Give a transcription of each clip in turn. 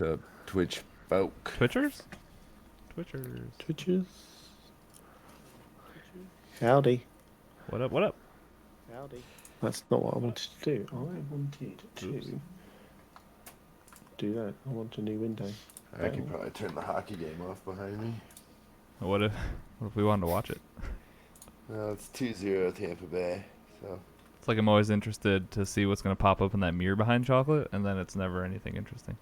What's up, Twitch folk? Twitchers? Twitches. Howdy. What up? What up? Howdy. That's not what I wanted to do. I wanted to do that. I want a new window. I can probably turn the hockey game off behind me. What if we wanted to watch it? Well, it's 2-0 Tampa Bay, so. It's like I'm always interested to see what's going to pop up in that mirror behind chocolate, and then it's never anything interesting.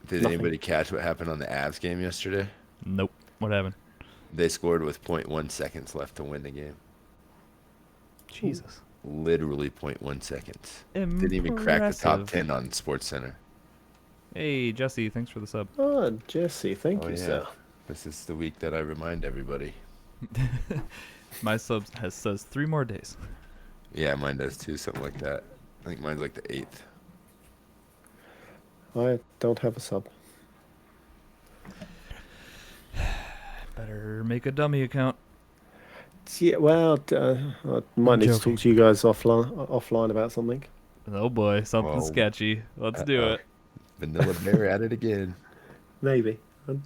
Did anybody catch what happened on the Avs game yesterday? Nope. What happened? They scored with 0.1 seconds left to win the game. Jesus. Literally 0.1 seconds. Impressive. Didn't even crack the top 10 on SportsCenter. Hey, Jesse, thanks for the sub. Oh, Jesse, thank you, sir. This is the week that I remind everybody. My sub says 3 more days. Yeah, mine does too, something like that. I think mine's like the 8th. I don't have a sub. Better make a dummy account. Yeah, well, I might need to talk to you guys offline about something. Oh boy, something Whoa. sketchy. Let's do it. Vanilla Bear at it again. Maybe. I'm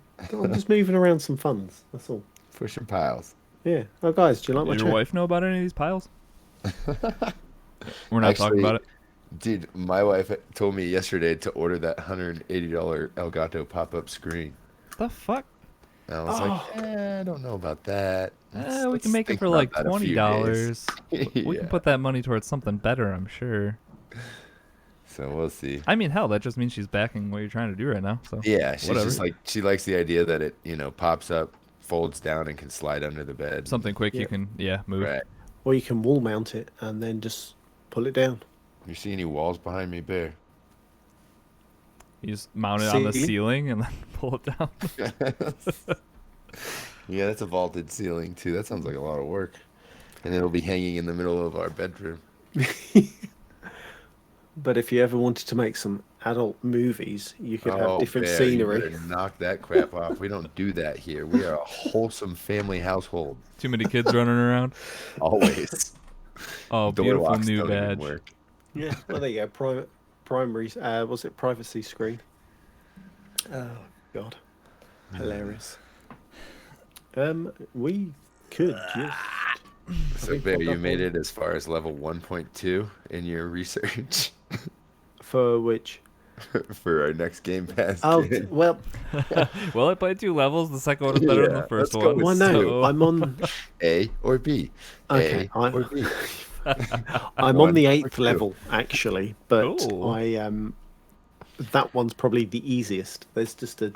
just moving around some funds. That's all. Pushing piles. Yeah. Oh, guys, do you like my Did your chat? wife know about any of these piles? We're not talking about it. Dude, my wife told me yesterday to order that $180 Elgato pop-up screen. The fuck? And I was like, I don't know about that. We can make it for like $20. We can put that money towards something better, I'm sure. So we'll see. I mean, hell, that just means she's backing what you're trying to do right now. So Yeah, she's whatever. just like, she likes the idea that it, pops up, folds down, and can slide under the bed. Something quick you can, move. Right. Or you can wall mount it and then just pull it down. You see any walls behind me, Bear? You just mount it on the ceiling and then pull it down. Yeah, that's a vaulted ceiling too. That sounds like a lot of work. And it'll be hanging in the middle of our bedroom. But if you ever wanted to make some adult movies, you could have different Bear, scenery. You better knock that crap off. We don't do that here. We are a wholesome family household. Too many kids running around. Always. Oh, Door beautiful locks new don't even badge. work. Yeah. Well, there you go. Primary. Was it privacy screen? Oh God, hilarious. We could just. So, Bear, you made it as far as level 1.2 in your research For which? for our next Game Pass. Oh kid. well. Well, I played 2 levels. The second one was better than the Yeah, first let's go one. with Well, no, so- I'm on. A or B? Okay, A or B? I'm on the 8th level actually, but Ooh. I that one's probably the easiest. There's just a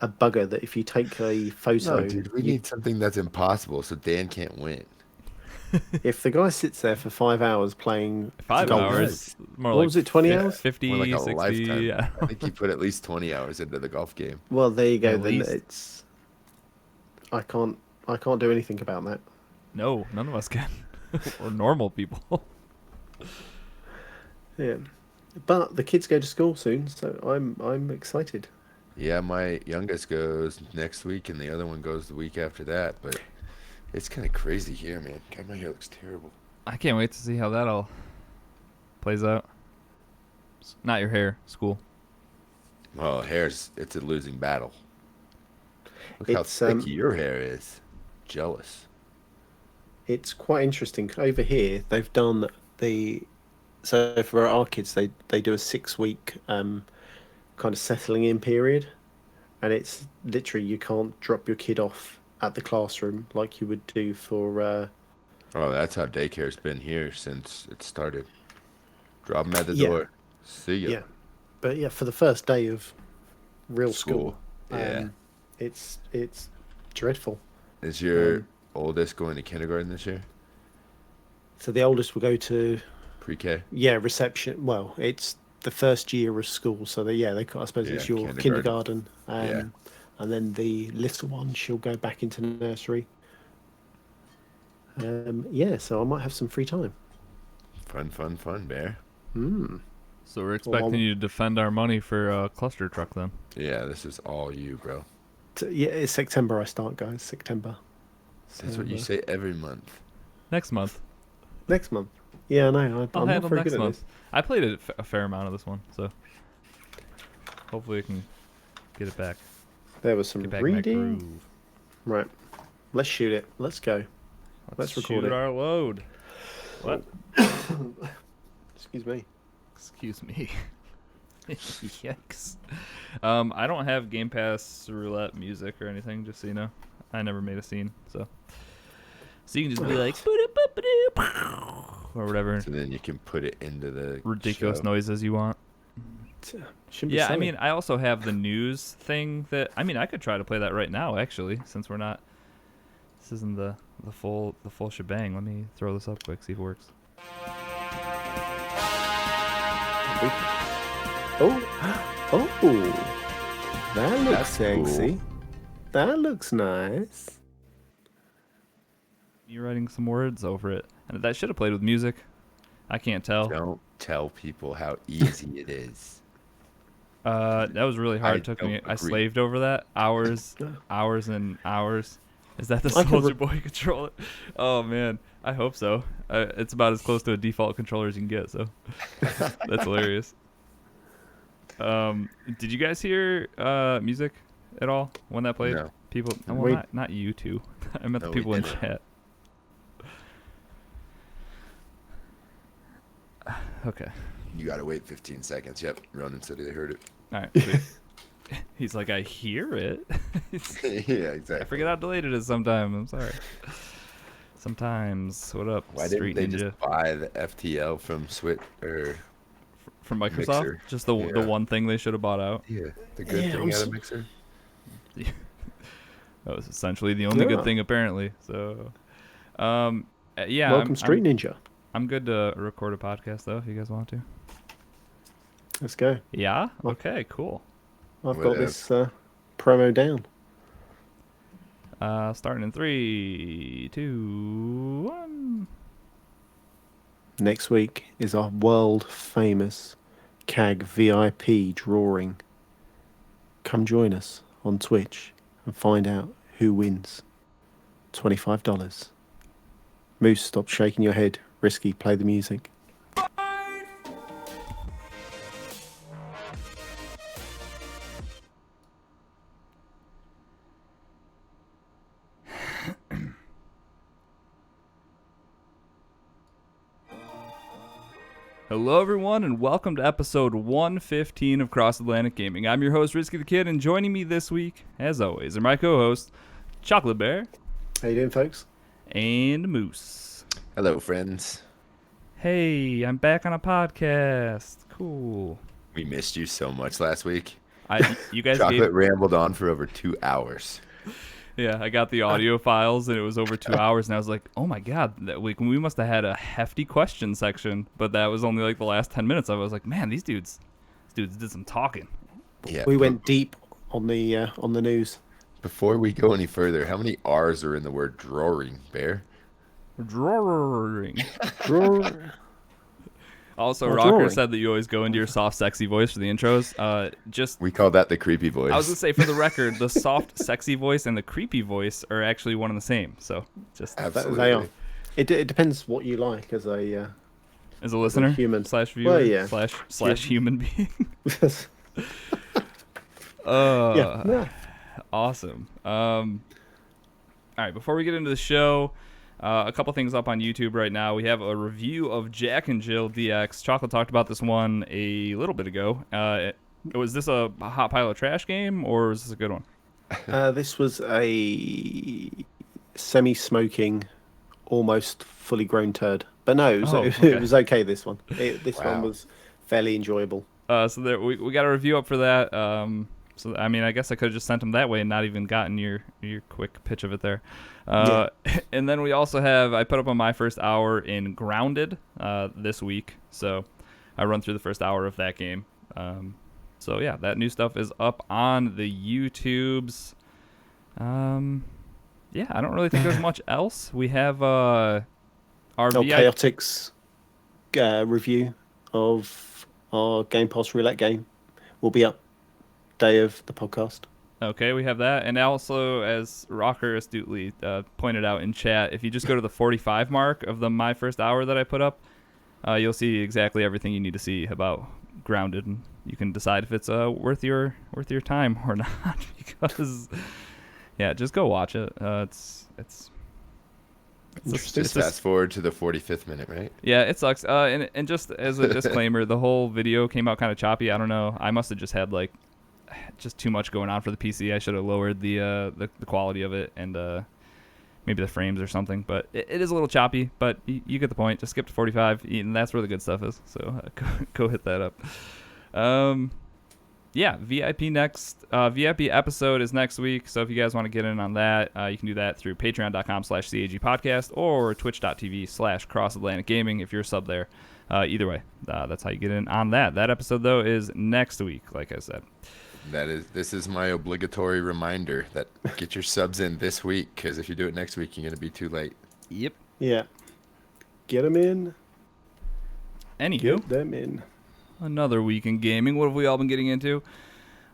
bugger that if you take a photo, No, dude, we need something that's impossible so Dan can't win. if the guy sits there for 5 hours playing 5 golf, hours. More What like was it, 20 fif- hours? 50, More like a 60. lifetime. Yeah. I think he put at least 20 hours into the golf game. Well, there you go. At Then least. it's I can't do anything about that. No, none of us can. We're normal people. Yeah, but the kids go to school soon, so I'm excited. Yeah, my youngest goes next week, and the other one goes the week after that. But it's kind of crazy here, man. God, my hair looks terrible. I can't wait to see how that all plays out. Not your hair, school. Well, it's a losing battle. Look It's, how thick your hair is. Jealous. It's quite interesting. Over here, they've done so for our kids, they do a 6-week kind of settling in period, and it's literally you can't drop your kid off at the classroom like you would do for. Oh, that's how daycare's been here since it started. Drop them at the Yeah. door. See ya. Yeah, but yeah, for the first day of real school, Yeah. it's dreadful. Is your oldest going to kindergarten this year? So the oldest will go to Pre-K? reception. Well, it's the first year of school, so I suppose it's Yeah, your kindergarten. kindergarten, and then the little one she'll go back into nursery. So I might have some free time. Fun, Bear. So we're expecting you to defend our money for a cluster truck then. Yeah, this is all you, bro. Yeah, it's September I start, guys. September. That's what you say every month. Next month. Next month. Yeah, I know. I'll I'm not handle very next good at month. this. I played a fair amount of this one, so. Hopefully we can get it back. There was some Get back in that reading. groove. Right. Let's shoot it. Let's go. Let's record shoot it. our load. What? Excuse me. Excuse me. Yikes. I don't have Game Pass Roulette music or anything, just so you know. I never made a scene, so you can just be like or whatever So then you can put it into the ridiculous show. noises you want. Shouldn't be Yeah, I silly. mean, I also have the news thing that I could try to play that right now actually, since we're not. This isn't the full shebang. Let me throw this up quick, see if it works. Oh, that looks That's cool. sexy. That looks nice. You're writing some words over it, and that should have played with music. I can't tell. Don't tell people how easy it is. That was really hard. I It took don't me. I agree. slaved over that hours and hours. Is that the I could Soldier Boy controller? Oh man, I hope so. It's about as close to a default controller as you can get. So that's hilarious. Did you guys hear music at all when that played? No. People, well, Wait. not you two. I meant No, the we people in didn't. chat. Okay. You gotta wait 15 seconds. Yep, Ronan said he heard All right. Sweet. He's like, I hear it. it. Yeah, I exactly. forget how delayed it is sometimes. I'm sorry. Sometimes. What up, Why Street didn't they Ninja? just buy the FTL from Switch or From Microsoft? Mixer? Just the Yeah. one thing they should have bought out. yeah, the good Yeah, thing I'm out so- of Mixer? That was essentially the only Yeah. good thing, apparently. So, yeah. Welcome, Street Ninja. I'm good to record a podcast, though, if you guys want to. Let's go. Yeah? Well- Okay, cool. I've got Whatever. this promo down. Starting in 3, 2, 1. Next week is our world famous CAG VIP drawing. Come join us on Twitch and find out who wins. $25. Moose, stop shaking your head. Risky, play the music. Hello, everyone, and welcome to episode 115 of Cross Atlantic Gaming. I'm your host, Risky the Kid, and joining me this week, as always, are my co-hosts, Chocolate Bear How you doing, folks? and Moose. Hello, friends. Hey, I'm back on a podcast. Cool. We missed you so much last week. You guys Chocolate rambled on for over 2 hours. Yeah, I got the audio files, and it was over 2 hours, and I was like, oh my god, that week we must have had a hefty question section, but that was only like the last 10 minutes of it. I was like, man, these dudes did some talking. Yeah. We went deep on the news. Before we go any further, how many R's are in the word drawing, Bear? Drawing. Also, Well, Rocker drawing. said that you always go into your soft, sexy voice for the intros. Just, We call that the creepy voice. I was gonna say, for the record, the soft, sexy voice and the creepy voice are actually one and the same. So, just Absolutely. They are. It depends what you like as a as a listener, human. slash viewer, Well, yeah. slash human being. yeah. No. Awesome. All right, before we get into the show, a couple things up on YouTube right now. We have a review of Jack and Jill DX. Chocolate talked about this one a little bit ago. Was this a hot pile of trash game, or is this a good one? This was a semi-smoking, almost fully grown turd. But no, Oh, okay. it was okay. This one, this one Wow. was fairly enjoyable. So there, we got a review up for that. So I mean, I guess I could have just sent him that way and not even gotten your quick pitch of it there. And then we also have, I put up on my first hour in Grounded this week. So I run through the first hour of that game. So yeah, that new stuff is up on the YouTubes. Yeah, I don't really think there's much else. We have our Chaotix review of our Game Pass Roulette game will be up day of the podcast. Okay, we have that. And also, as Rocker astutely pointed out in chat, if you just go to the 45 mark of the My First Hour that I put up, you'll see exactly everything you need to see about Grounded and you can decide if it's worth your time or not. Because yeah, just go watch it. It's Interesting. Just fast forward to the 45th minute, right? yeah, it sucks. And just as a disclaimer, the whole video came out kind of choppy. I don't know. I must have just had like just too much going on for the PC. I should have lowered the quality of it and maybe the frames or something. But it is a little choppy. But you get the point. Just skip to 45, and that's where the good stuff is. So go hit that up. Yeah, VIP episode is next week. So if you guys want to get in on that, you can do that through patreon.com/CAG podcast or twitch.tv/Cross Atlantic Gaming if you're a sub there. Either way, that's how you get in on that. That episode, though, is next week, like I said. This is my obligatory reminder that get your subs in this week, because if you do it next week, you're going to be too late. Yep. Yeah. Get them in. Anywho. Get them in. Another week in gaming. What have we all been getting into?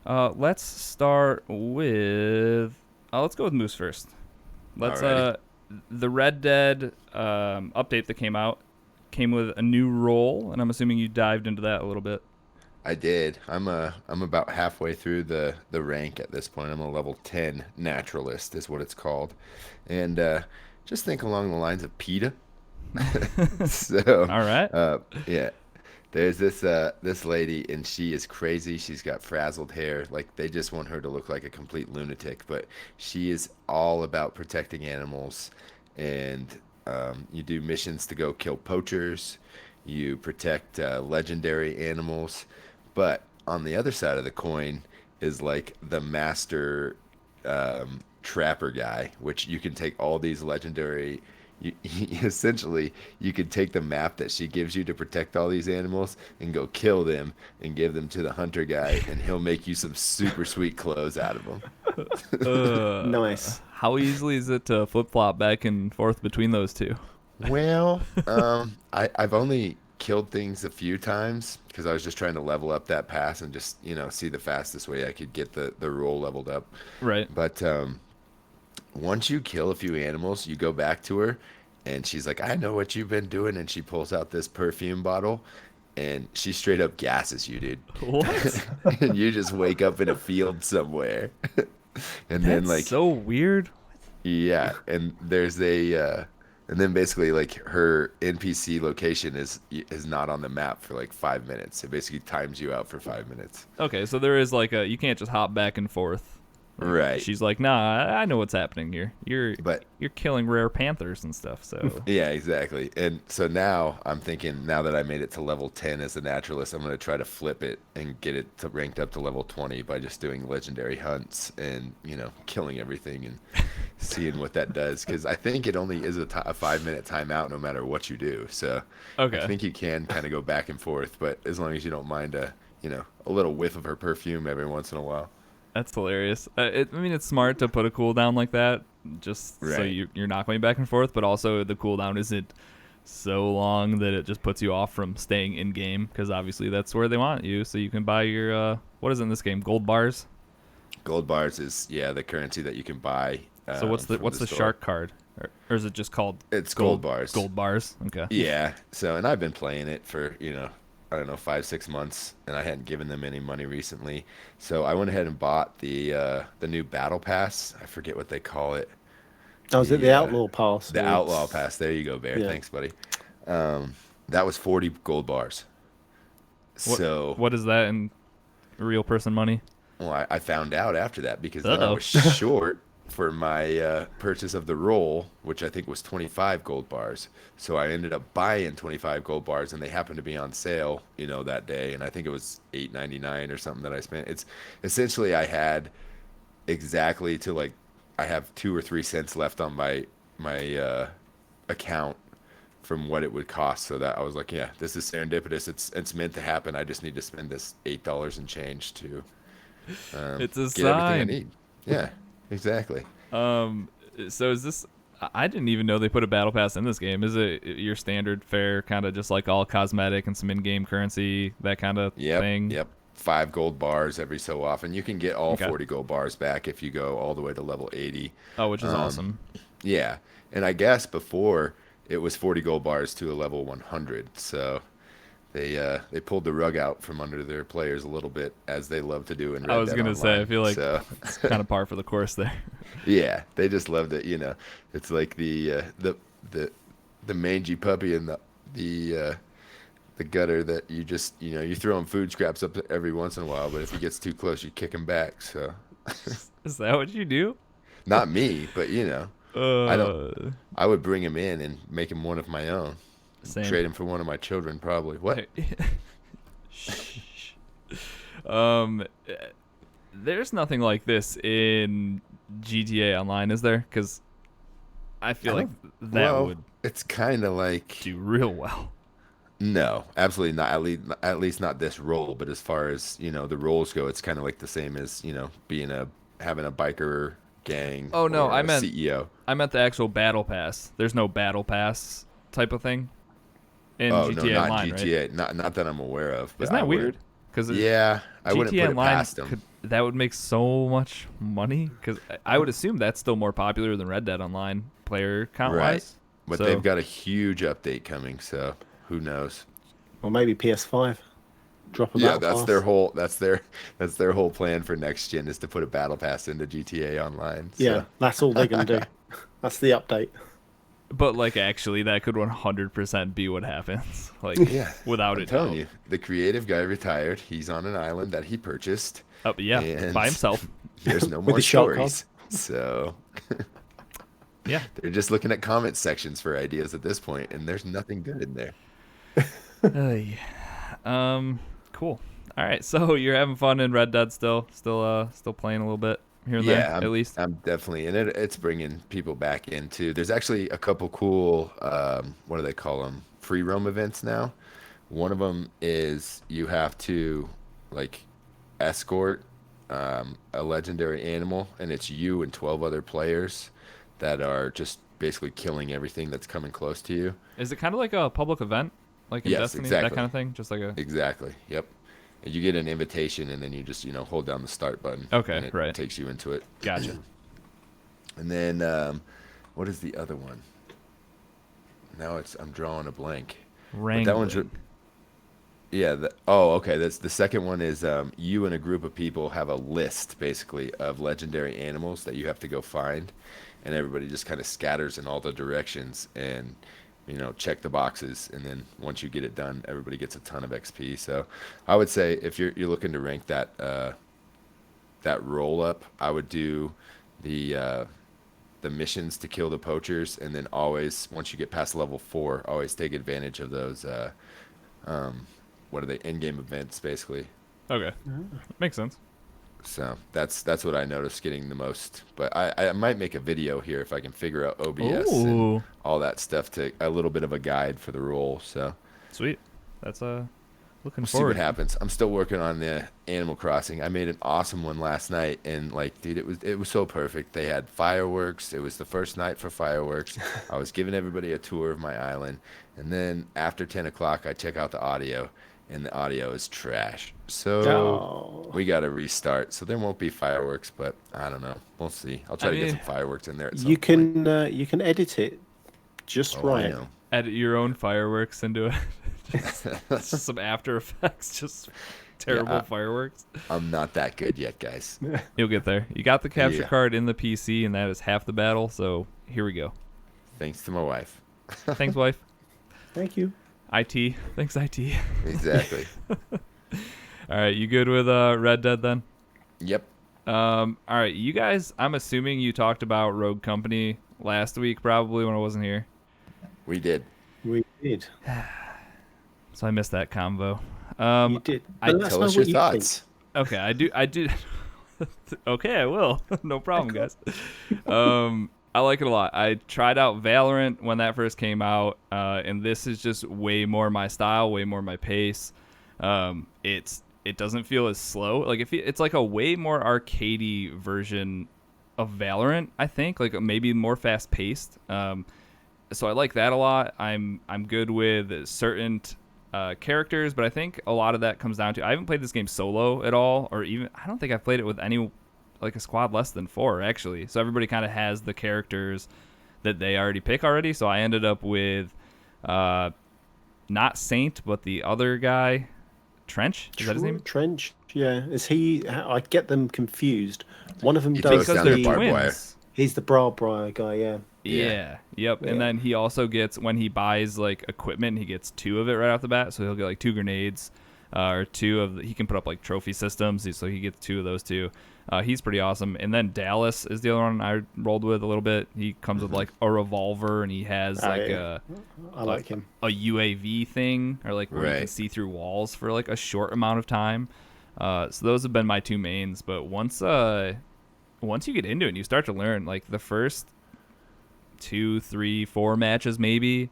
Let's start with... let's go with Moose first. The Red Dead update that came out came with a new role, and I'm assuming you dived into that a little bit. I did. I'm about halfway through the rank at this point. I'm a level 10 naturalist is what it's called. And just think along the lines of PETA. So, all right. Yeah. There's this lady, and she is crazy. She's got frazzled hair. Like, they just want her to look like a complete lunatic. But she is all about protecting animals. And you do missions to go kill poachers. You protect legendary animals. But on the other side of the coin is like the master trapper guy, which you can take all these legendary... essentially, you could take the map that she gives you to protect all these animals and go kill them and give them to the hunter guy, and he'll make you some super sweet clothes out of them. Nice. How easily is it to flip-flop back and forth between those two? Well, I've only killed things a few times because I was just trying to level up that pass and just, see the fastest way I could get the role leveled up. Right. But once you kill a few animals, you go back to her, and she's like, I know what you've been doing, and she pulls out this perfume bottle, and she straight up gasses you, dude. What? And you just wake up in a field somewhere. And then, like... so weird. Yeah, and there's and then basically, like, her NPC location is not on the map for, like, 5 minutes. It basically times you out for 5 minutes. Okay, so there is, like, you can't just hop back and forth. Right. She's like, nah, I know what's happening here. You're killing rare panthers and stuff. So yeah, exactly. And so now I'm thinking, now that I made it to level 10 as a naturalist, I'm going to try to flip it and get it ranked up to level 20 by just doing legendary hunts and, killing everything and seeing what that does. Because I think it only is a 5-minute timeout no matter what you do. So okay. I think you can kind of go back and forth, but as long as you don't mind a little whiff of her perfume every once in a while. That's hilarious. It's smart to put a cooldown like that, just so you're not going back and forth, but also the cooldown isn't so long that it just puts you off from staying in game, because obviously that's where they want you, so you can buy your what is in this game, gold bars? Gold bars is the currency that you can buy. So what's the shark card, or is it just called? It's gold bars. Gold bars. Okay. Yeah. So, and I've been playing it for I don't know, 5-6 months, and I hadn't given them any money recently. So I went ahead and bought the new battle pass. I forget what they call it. Oh, is it the Outlaw Pass? The Outlaw Pass. There you go, Bear. Yeah. Thanks, buddy. That was 40 gold bars. What is that in real person money? Well, I found out after that because then I was short for my purchase of the roll, which I think was 25 gold bars. So I ended up buying 25 gold bars, and they happened to be on sale, that day. And I think it was $8.99 or something that I spent. It's essentially I had exactly I have 2 or 3 cents left on my account from what it would cost. So that I was like, yeah, this is serendipitous. It's meant to happen. I just need to spend this $8 and change to it's a get everything I need. Yeah. Exactly. So is this? I didn't even know they put a battle pass in this game. Is it your standard fare, kind of just like all cosmetic and some in-game currency, that kind of thing? Yep. 5 gold bars every so often. You can get all 40 gold bars back if you go all the way to level 80. Oh, which is awesome. Yeah, and I guess before it was 40 gold bars to a level 100. So They pulled the rug out from under their players a little bit, as they love to do in I Red was Dead gonna say, I Online. feel like So it's kind of par for the course there. yeah, they just loved it. It's like the the mangy puppy in the gutter that you just you throw him food scraps up every once in a while, but if he gets too close, you kick him back. So Is that what you do? not me, but I don't. Uh, I would bring him in and make him one of my own. Same. Trade him for one of my children, probably. What? Shh. Um, uh, there's nothing like this in GTA Online, is there? Because I feel I like don't. that Well, would it's kind of like do real well. no, absolutely not. At least not this role. But as far as the roles go, it's kind of like the same as being having a biker gang Oh no, or a CEO. I meant the actual battle pass. There's no battle pass type of thing in Oh no, GTA not Online, right? GTA. Not that I'm aware of. But Isn't I that wouldn't. weird? Because Yeah, I wouldn't GTA put it Online past them. that would make so much money. Because I would assume that's still more popular than Red Dead Online player count Right. wise. But So they've got a huge update coming, so who knows? Or maybe PS5. Drop a Yeah, battle that's pass. their whole that's their whole plan for next gen is to put a battle pass into GTA Online. Yeah, So that's all they're going to do. That's the update. But like actually, that could 100% be what happens. Like yeah, without I'm a telling doubt. you, the creative guy retired. He's on an island that he purchased, Oh yeah, and by himself. there's no With more his shotgun. stories. So Yeah. they're just looking at comment sections for ideas at this point, and there's nothing good in there. Ay. Cool. All right. So you're having fun in Red Dead still playing a little bit here and there Yeah, at least. I'm definitely, and it's bringing people back into. There's actually a couple cool, what do they call them? Free roam events now. One of them is you have to like escort a legendary animal, and it's you and 12 other players that are just basically killing everything that's coming close to you. Is it kind of like a public event, like in Yes, Destiny, that exactly. kind of thing? Just like a Exactly. Yep. And you get an invitation, and then you just hold down the start button, okay, and it right? takes you into it. Gotcha. And then what is the other one? Now I'm drawing a blank. But that one's Wrangling. yeah. Oh, okay. That's the second one is you and a group of people have a list basically of legendary animals that you have to go find, and everybody just kind of scatters in all the directions and check the boxes, and then once you get it done, everybody gets a ton of XP. So I would say if you're looking to rank that roll up, I would do the missions to kill the poachers, and then always once you get past level 4, always take advantage of those um, what are they in-game events basically. Okay, makes sense. So that's what I noticed getting the most. But I might make a video here if I can figure out OBS and Ooh, all that stuff to a little bit of a guide for the role. So sweet. That's looking we'll see what forward. happens. I'm still working on the Animal Crossing. I made an awesome one last night, and like, dude, it was so perfect. They had fireworks. It was the first night for fireworks. I was giving everybody a tour of my island, and then after 10 o'clock, I check out the audio, and the audio is trash. So Oh. we got to restart. So there won't be fireworks, but I don't know. We'll see. I'll try I to get mean, some fireworks in there at some You point. can edit it just Oh, I right. know. edit your own fireworks into it. Just some After Effects, just terrible I- fireworks. I'm not that good yet, guys. You'll get there. You got the capture Yeah. card in the PC, and that is half the battle. So here we go. Thanks to my wife. Thanks, wife. Thank you. IT. Thanks, IT. Exactly. All right, you good with Red Dead then? Yep. All right, you guys. I'm assuming you talked about Rogue Company last week, probably when I wasn't here. We did. We did. So I missed that convo. You did. I- But let us Tell know us your what you thoughts. Okay, I do. Okay, I will. No problem, guys. I like it a lot. I tried out Valorant when that first came out, and this is just way more my style, way more my pace. It doesn't feel as slow. Like it's like a way more arcadey version of Valorant. I think like maybe more fast paced. So I like that a lot. I'm good with certain characters, but I think a lot of that comes down to I haven't played this game solo at all, or even I don't think I've played it with any like a squad less than 4 actually. So everybody kind of has the characters that they already pick already. So I ended up with not Saint, but the other guy, Trench. Is that his name? Trench. Yeah, is he? I get them confused. One of them He does throws down Because the they're barbed wire. twins. He's the barbed wire guy. Yeah. Yeah. Yep. And Yeah. then he also gets, when he buys like equipment, he gets 2 of it right off the bat. So he'll get like 2 grenades, or 2 of. He can put up like trophy systems. So he gets 2 of those too. He's pretty awesome. And then Dallas is the other one I rolled with a little bit. He comes with like a revolver, and he has like I like him. a UAV thing, or like where you can Right. see through walls for like a short amount of time. So those have been my 2 mains. But once you get into it and you start to learn, like the first 2, 3, 4 matches maybe,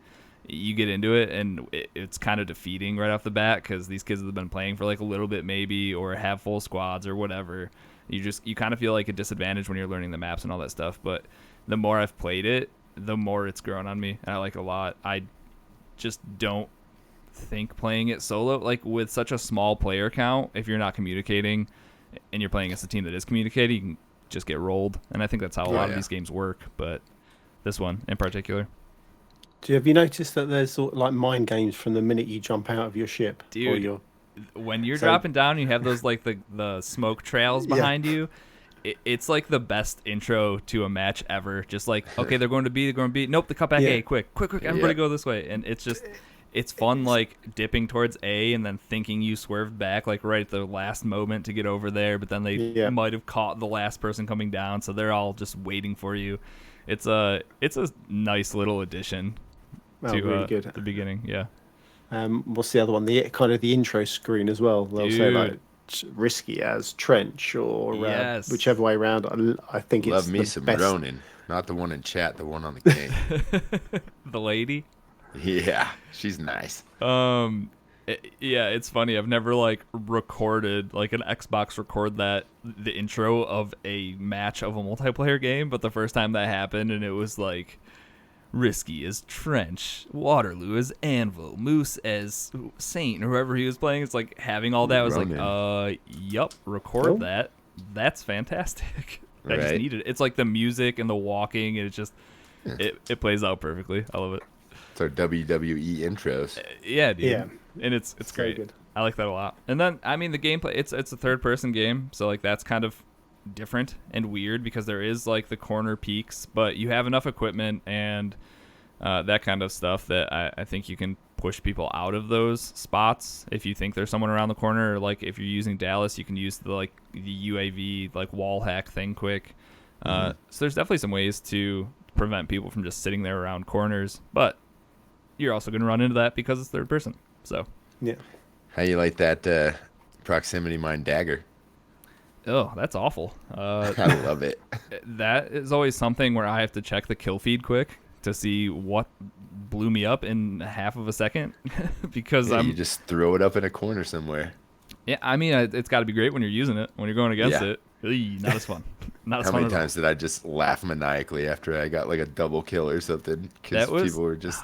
you get into it and it's kind of defeating right off the bat because these kids have been playing for like a little bit maybe, or have full squads or whatever. You kind of feel like a disadvantage when you're learning the maps and all that stuff. But the more I've played it, the more it's grown on me, and I like it a lot. I just don't think playing it solo, like with such a small player count, if you're not communicating and you're playing against a team that is communicating, you can just get rolled. And I think that's how a lot of these games work, but this one in particular. Have you noticed that there's sort of like mind games from the minute you jump out of your ship? Or Dude, your... when you're dropping down, you have those like the smoke trails behind you. It's like the best intro to a match ever. Just like, okay, they're going to B, nope, they cut back A, quick, everybody go this way. And it's fun, like dipping towards A and then thinking you swerved back like right at the last moment to get over there, but then they might have caught the last person coming down, so they're all just waiting for you. It's a nice little addition to really good. the beginning. Yeah. What's the other one? The kind of the intro screen as well. They'll say like risky as Trench or Yes. whichever way around. I think it's Love me the some best. Ronin. Not the one in chat, the one on the game. The lady. Yeah, she's nice. Yeah, it's funny. I've never like recorded like an Xbox record the intro of a match of a multiplayer game, but the first time that happened, and it was like Risky as Trench, Waterloo as Anvil, Moose as Saint, or whoever he was playing. It's like having all that. I was like, yup, record that. That's fantastic. I just needed it. It's like the music and the walking, and it plays out perfectly. I love it. It's our WWE intros. Yeah, dude. Yeah. And it's great. good. I like that a lot. And then I mean the gameplay, it's a third person game, so like that's kind of different and weird because there is like the corner peaks, but you have enough equipment and that kind of stuff that I think you can push people out of those spots if you think there's someone around the corner, or like if you're using Dallas, you can use the UAV like wall hack thing quick. So there's definitely some ways to prevent people from just sitting there around corners, but you're also going to run into that because it's third person. So Yeah. How you like that proximity mine dagger? Oh, that's awful. I love it. That is always something where I have to check the kill feed quick to see what blew me up in half of a second because You just throw it up in a corner somewhere. Yeah, I mean, it's got to be great when you're using it. When you're going against it, not as fun. Not as How fun many at all. times did I just laugh maniacally after I got like a double kill or something? Because people were just...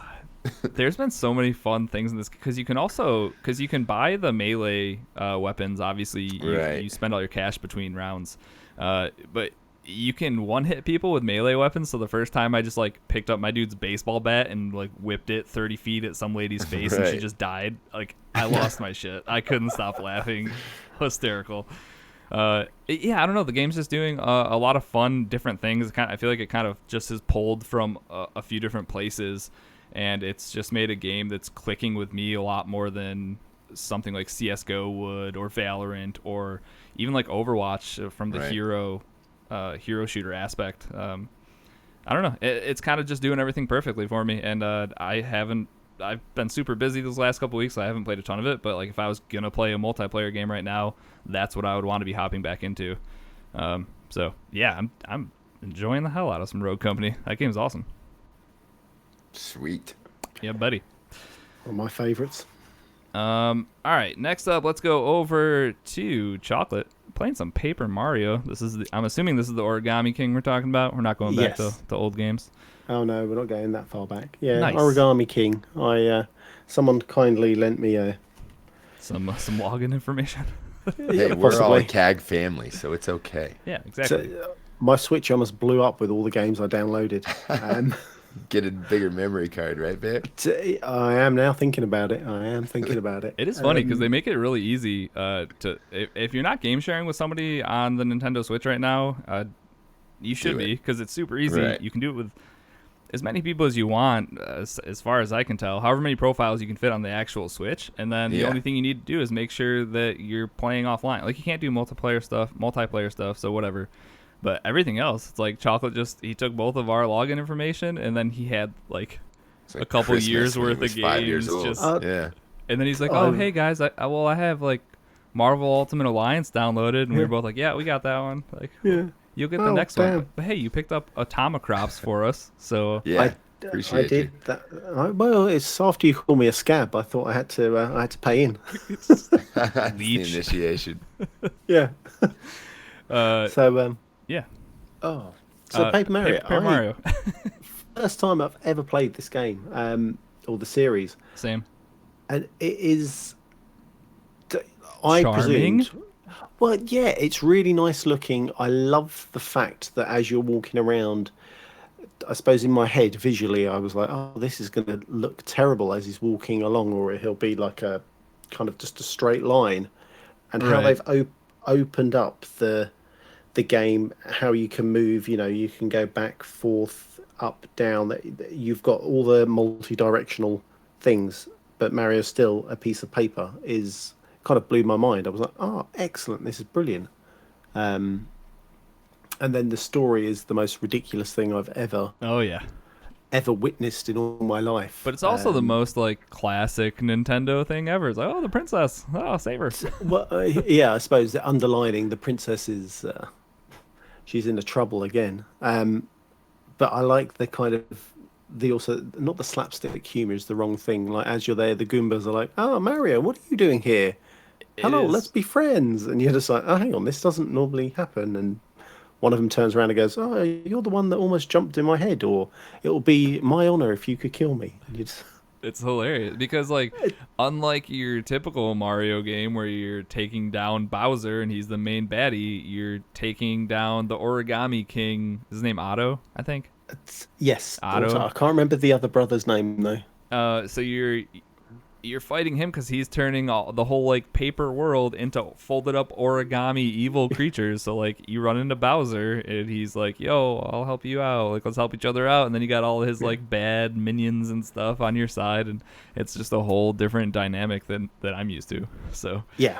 There's been so many fun things in this because you can buy the melee weapons. Obviously, you spend all your cash between rounds, but you can one hit people with melee weapons. So the first time I just like picked up my dude's baseball bat and like whipped it 30 feet at some lady's face and she just died. Like I lost my shit. I couldn't stop laughing. Hysterical. I don't know. The game's just doing a lot of fun, different things. I feel like it kind of just is pulled from a few different places. And it's just made a game that's clicking with me a lot more than something like CSGO would, or Valorant, or even like Overwatch from the hero shooter aspect. I don't know. It's kind of just doing everything perfectly for me. And I've been super busy those last couple weeks, so I haven't played a ton of it. But like if I was gonna play a multiplayer game right now, that's what I would want to be hopping back into. So yeah, I'm enjoying the hell out of some Rogue Company. That game's awesome. Sweet. Yeah, buddy. One of my favorites. All right, next up, let's go over to Chocolate playing some Paper Mario. I'm assuming this is the Origami King we're talking about. We're not going back to old games. Oh no, we're not going that far back. Yeah, Nice. Origami King. Someone kindly lent me some login information. Hey, we're all a CAG family, so it's okay. Yeah, exactly. So, my Switch almost blew up with all the games I downloaded. Get a bigger memory card, right, Bear? I am now thinking about it. I am thinking about it. It is funny because they make it really easy to if you're not game sharing with somebody on the Nintendo Switch right now, you should Do it. be because it's super easy. Right. You can do it with as many people as you want, as far as I can tell. However many profiles you can fit on the actual Switch, and then the Yeah. only thing you need to do is make sure that you're playing offline. Like you can't do multiplayer stuff, so whatever. But everything else, it's like Chocolate he took both of our login information, and then he had like It's like a couple Christmas years when he worth was of 5 years games. old. Just Yeah. and then he's like, "Oh, hey guys, I have like Marvel Ultimate Alliance downloaded," and we were both like, "Yeah, we got that one." Like, Yeah. you'll get the Oh, next one. damn. But hey, you picked up Atomicrops for us, so Yeah. I Appreciate did you. that. Well, it's after you called me a scab. I thought I had to pay in. The Leech. initiation. Yeah. uh, So yeah. oh, so Paper Mario. Paper Mario, First time I've ever played this game, or the series, same. and it is. I Charming? presumed. Well, yeah, it's really nice looking. I love the fact that as you're walking around, I suppose in my head visually, I was like, "Oh, this is going to look terrible as he's walking along, or he'll be like a kind of just a straight line." And how Right. they've opened up the game, how you can move. You know, you can go back, forth, up, down. You've got all the multi-directional things, but Mario's still a piece of paper. Is kind of blew my mind. I was like, "Oh, excellent! This is brilliant." Um, and then the story is the most ridiculous thing I've Oh yeah. ever witnessed in all my life. But it's also the most like classic Nintendo thing ever. It's like, oh, the princess. Oh, save her. Well, yeah, I suppose the underlining the princess is she's in the trouble again. But I like the kind of the also not the slapstick humor is the wrong thing. Like as you're there, the Goombas are like, "Oh, Mario, what are you doing here? Hello, is- let's be friends." And you're just like, "Oh, hang on, this doesn't normally happen." And one of them turns around and goes, "Oh, you're the one that almost jumped in my head," or "It will be my honor if you could kill me." And you just, It's hilarious because, like, unlike your typical Mario game where you're taking down Bowser and he's the main baddie, you're taking down the Origami King. Is his name Otto? I think. yes, Otto? I can't remember the other brother's name though. So you're fighting him because he's turning the whole like paper world into folded up origami evil creatures. So like you run into Bowser and he's like, "Yo, I'll help you out. Like let's help each other out." And then you got all his like bad minions and stuff on your side, and it's just a whole different dynamic than that I'm used to. So Yeah,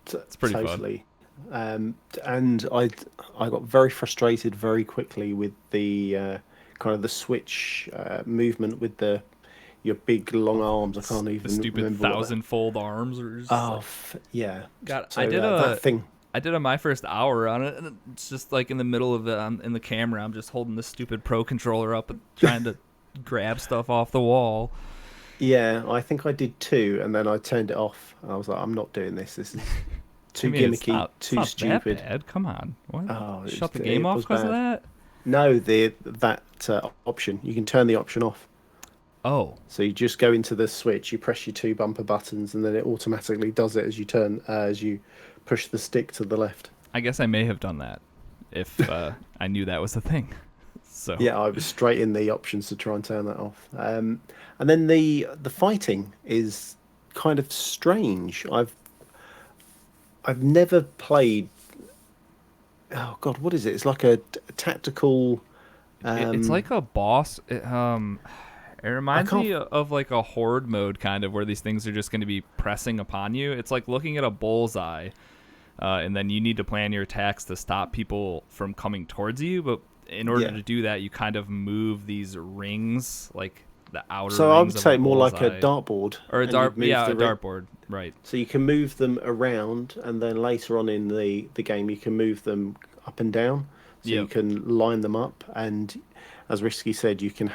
it's pretty fun. totally. And I got very frustrated very quickly with the kind of the switch movement with your big long arms. I can't even The stupid remember what 1,000-fold arms or just Oh, like, yeah. God, So I did that thing. I did my first hour on it, and it's just like in the middle of in the camera, I'm just holding this stupid Pro controller up and trying to grab stuff off the wall. Yeah, I think I did too, and then I turned it off. I was like, I'm not doing this. This is too I mean, it's gimmicky, not too that stupid. bad. Come on, what? Oh, Shut the it game off was because of bad. that? No, that option. You can turn the option off. Oh, So you just go into the switch, you press your two bumper buttons, and then it automatically does it as you turn, as you push the stick to the left. I guess I may have done that if I knew that was a thing. So Yeah, I was straight in the options to try and turn that off. And then the fighting is kind of strange. I've never played. Oh God, what is it? It's like a tactical. It's like a boss. It reminds can't- me of like a horde mode kind of where these things are just going to be pressing upon you. It's like looking at a bullseye, and then you need to plan your attacks to stop people from coming towards you. But in order Yeah. to do that, you kind of move these rings, like the outer. So I rings would of say a more like a bullseye. dartboard or a and dart. you'd move Yeah, the a ring- dartboard. Right. So you can move them around, and then later on in the game, you can move them up and down. So you Yep. can line them up, and as Risky said, you can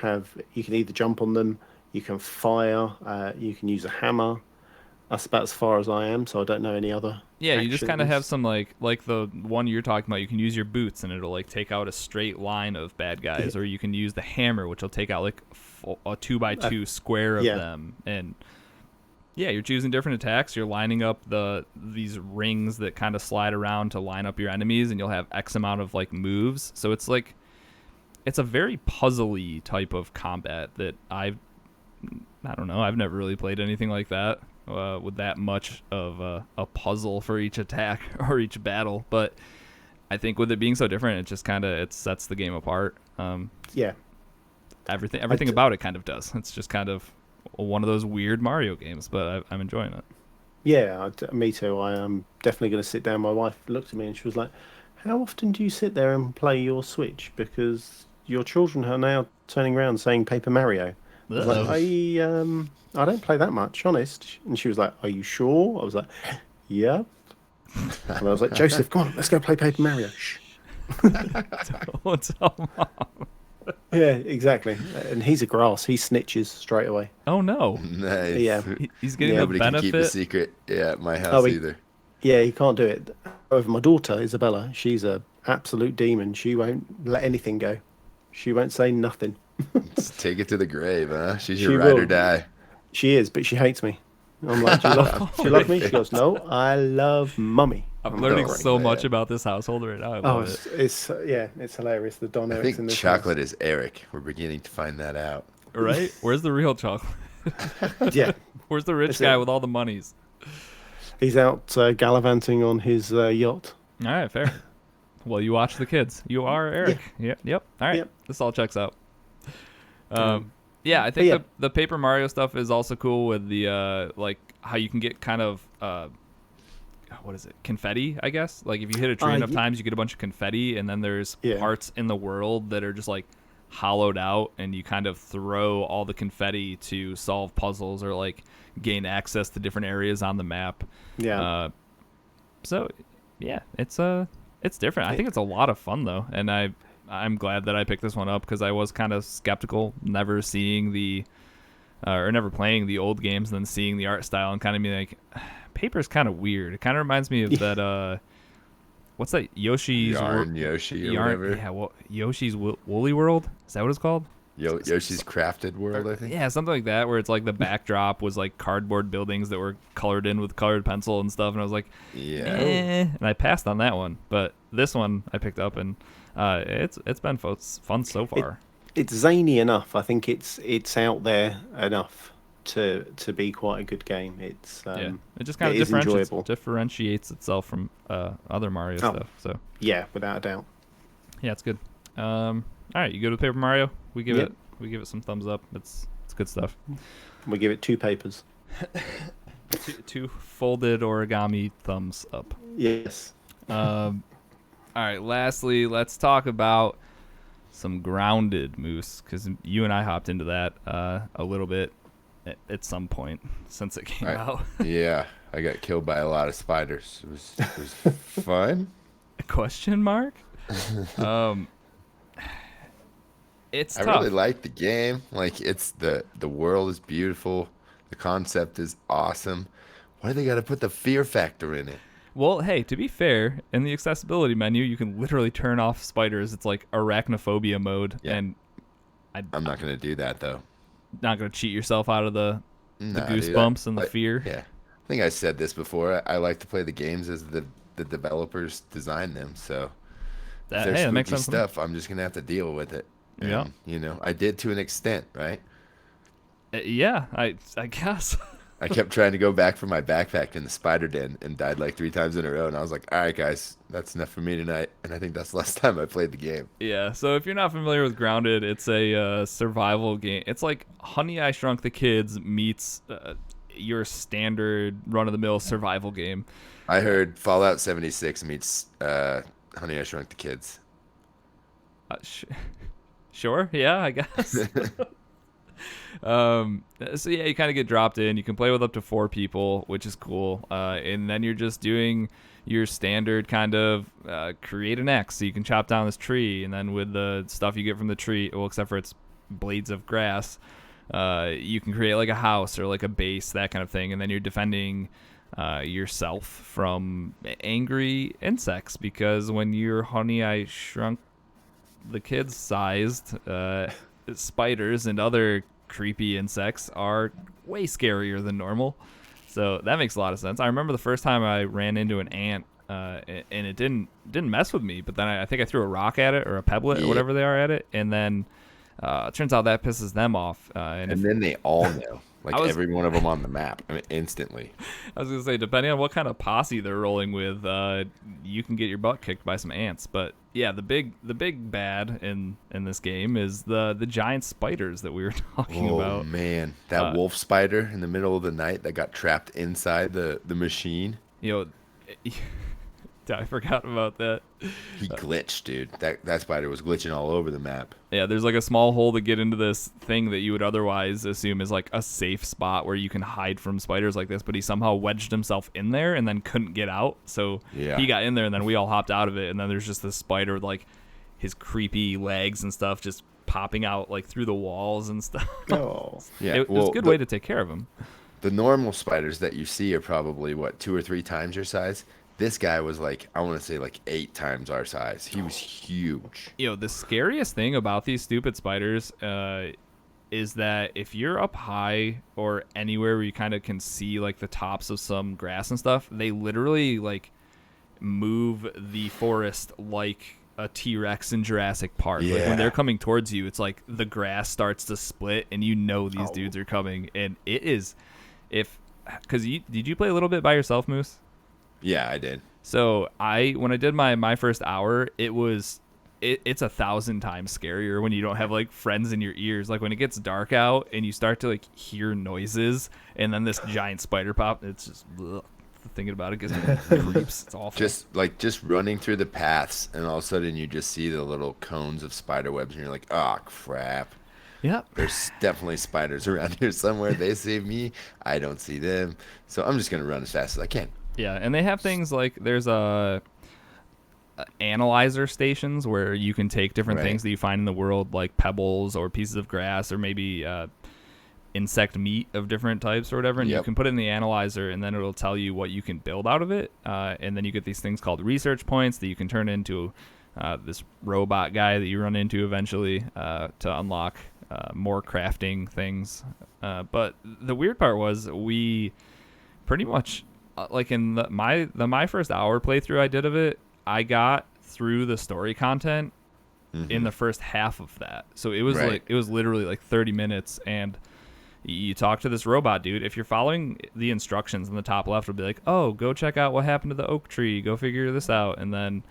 either jump on them, you can fire, you can use a hammer. That's about as far as I am, so I don't know any other. Yeah, you just kind of have actions. some like the one you're talking about. You can use your boots and it'll like take out a straight line of bad guys, or you can use the hammer, which will take out like a 2x2 square of yeah. them. And yeah, you're choosing different attacks. You're lining up these rings that kind of slide around to line up your enemies, and you'll have X amount of like moves. So it's like it's a very puzzly type of combat that I don't know. I've never really played anything like that with that much of a puzzle for each attack or each battle. But I think with it being so different, it just kind of it sets the game apart. Yeah. Everything about it kind of does. It's just kind of one of those weird Mario games, but I'm enjoying it. Yeah, me too. I am definitely going to sit down. My wife looked at me and she was like, "How often do you sit there and play your Switch? Because your children are now turning around saying Paper Mario." I was like, I don't play that much, honest. And she was like, "Are you sure?" I was like, "Yep." And I was like, "Joseph, come on, let's go play Paper Mario." Shh. Don't tell Mom. Yeah, exactly. And he's a grass. He snitches straight away. Oh no. Nice. Yeah. He's getting the Nobody can keep a benefit. secret. Yeah, at my house either. Yeah, he can't do it. However, my daughter, Isabella, she's a absolute demon. She won't let anything go. She won't say nothing. Just take it to the grave, huh? She's She your ride or will. die. She is, but she hates me. I'm like, "Do you love me?" She goes, "No, I love mummy." I'm I'm learning like, so man. much about this household right now. I Oh, love it. it's hilarious. The Don I Erics think in this chocolate is Eric. We're beginning to find that out. Right? Where's the real chocolate? house. Yeah, Where's the rich That's guy it. with all the monies? he's out gallivanting on his yacht. All right, fair. Well, you watch the kids. You are Eric. Yep. All right. Yep. This all checks out. Yeah, I think yeah. the Paper Mario stuff is also cool with the like how you can get kind of what is it? Confetti, I guess. Like if you hit a tree enough times, you get a bunch of confetti, and then there's Yeah. parts in the world that are just like hollowed out, and you kind of throw all the confetti to solve puzzles or like gain access to different areas on the map. Yeah, So yeah, it's different. I think it's a lot of fun though, and I'm glad that I picked this one up because I was kind of skeptical, never seeing or never playing the old games, and then seeing the art style and kind of being like, paper's kind of weird. It kind of reminds me of that. What's that? Yoshi's Yarn Yoshi or whatever. Yeah, well, Yoshi's Woolly World. Is that what it's called? Yoshi's Crafted World, I think. Yeah, something like that, where it's like the backdrop was like cardboard buildings that were colored in with colored pencil and stuff, and I was like, Yeah. and I passed on that one. But this one I picked up, and it's been fun so far. it's zany enough. I think it's out there enough to be quite a good game. It's Yeah, it just kind it of is enjoyable. differentiates itself from other Mario stuff. So Yeah, without a doubt. yeah, it's good. All right, you go to Paper Mario. We give Yep. it some thumbs up. It's good stuff. We give it 2 papers. Two folded origami thumbs up. Yes. All right, lastly, let's talk about some Grounded, Moose, because you and I hopped into that a little bit at some point since it came out. Yeah, I got killed by a lot of spiders. It was fun. Question mark? It's I tough. really like the game. Like it's the world is beautiful. The concept is awesome. Why do they got to put the fear factor in it? Well, hey, to be fair, in the accessibility menu, you can literally turn off spiders. It's like arachnophobia mode, Yeah. and I'm not gonna do that though. not gonna cheat yourself out of the Nah, dude, goosebumps and the I- fear. Yeah, I think I said this before. I like to play the games as the developers design them. So if That, there's hey, that makes spooky sense. to me. stuff, I'm just gonna have to deal with it. Yeah. And, I did to an extent, right? Yeah, I guess. I kept trying to go back for my backpack in the spider den and died like 3 times in a row. And I was like, all right, guys, that's enough for me tonight. And I think that's the last time I played the game. Yeah, so if you're not familiar with Grounded, it's a survival game. It's like Honey, I Shrunk the Kids meets your standard run-of-the-mill survival game. I heard Fallout 76 meets Honey, I Shrunk the Kids. Sure, yeah, I guess. So yeah, you kind of get dropped in. You can play with up to 4 people, which is cool. And then you're just doing your standard kind of create an X, so you can chop down this tree, and then with the stuff you get from the tree, well, except for it's blades of grass, you can create like a house or like a base, that kind of thing. And then you're defending yourself from angry insects, because when you're Honey, I Shrunk the Kids sized, spiders and other creepy insects are way scarier than normal. So that makes a lot of sense. I remember the first time I ran into an ant and it didn't mess with me. But then I think I threw a rock at it or a pebblet or Yeah. whatever they are at it, and then it turns out that pisses them off. And then they all know, I like was every one of them on the map, I mean, instantly. I was gonna say, depending on what kind of posse they're rolling with, you can get your butt kicked by some ants. But yeah, the big bad in this game is the giant spiders that we were talking Oh about. man, that wolf spider in the middle of the night that got trapped inside the machine. You know, I forgot about that. He glitched, dude. That spider was glitching all over the map. Yeah, there's like a small hole to get into this thing that you would otherwise assume is like a safe spot where you can hide from spiders like this, but he somehow wedged himself in there and then couldn't get out. So Yeah. he got in there and then we all hopped out of it, and then there's just this spider with like his creepy legs and stuff just popping out like through the walls and stuff. Oh, Yeah, It was a good way to take care of him. The normal spiders that you see are probably what 2 or 3 times your size. This guy was like, I want to say like 8 times our size. He was huge. You know, the scariest thing about these stupid spiders is that if you're up high or anywhere where you kind of can see like the tops of some grass and stuff, they literally like move the forest like a T-Rex in Jurassic Park. Like Yeah. when they're coming towards you, it's like the grass starts to split and you know these Oh. dudes are coming. And it is, because did you play a little bit by yourself, Moose? Yeah, I did. So when I did my first hour, it's 1,000 times scarier when you don't have like friends in your ears. Like when it gets dark out and you start to like hear noises, and then this giant spider pop. It's just thinking about it gives me creeps. It's awful. Just running through the paths, and all of a sudden you just see the little cones of spider webs, and you're like, oh crap. Yep. There's definitely spiders around here somewhere. They see me, I don't see them. So I'm just gonna run as fast as I can. Yeah, and they have things like there's a analyzer stations where you can take different Right. things that you find in the world, like pebbles or pieces of grass or maybe insect meat of different types or whatever, and you Yep. can put it in the analyzer, and then it'll tell you what you can build out of it. And then you get these things called research points that you can turn into this robot guy that you run into eventually to unlock more crafting things. But the weird part was we pretty much like in my first hour playthrough I did of it, I got through the story content in the first half of that. So it was Right. like it was literally like 30 minutes, and you talk to this robot dude. If you're following the instructions in the top left, it'll be like, oh, go check out what happened to the oak tree, go figure this out. And then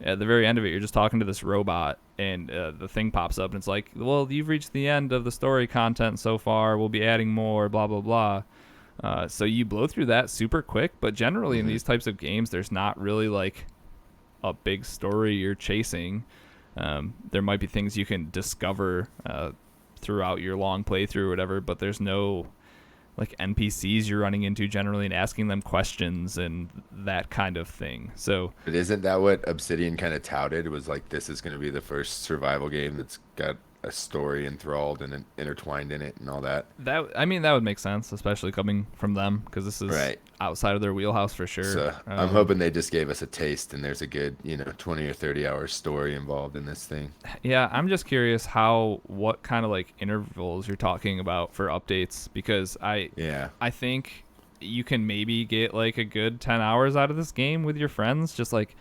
at the very end of it, you're just talking to this robot, and the thing pops up and it's like, well, you've reached the end of the story content so far, we'll be adding more, blah blah blah. So you blow through that super quick, but generally in these types of games, there's not really like a big story you're chasing. There might be things you can discover throughout your long playthrough or whatever, but there's no like NPCs you're running into generally and asking them questions and that kind of thing. So But isn't that what Obsidian kind of touted? It was like, this is going to be the first survival game that's got a story enthralled and intertwined in it and all that. that would make sense, especially coming from them, because this is Right. outside of their wheelhouse for sure. So I'm hoping they just gave us a taste, and there's a good, 20 or 30 hour story involved in this thing. Yeah, I'm just curious what kind of like intervals you're talking about for updates, because Yeah. I think you can maybe get like a good 10 hours out of this game with your friends, just like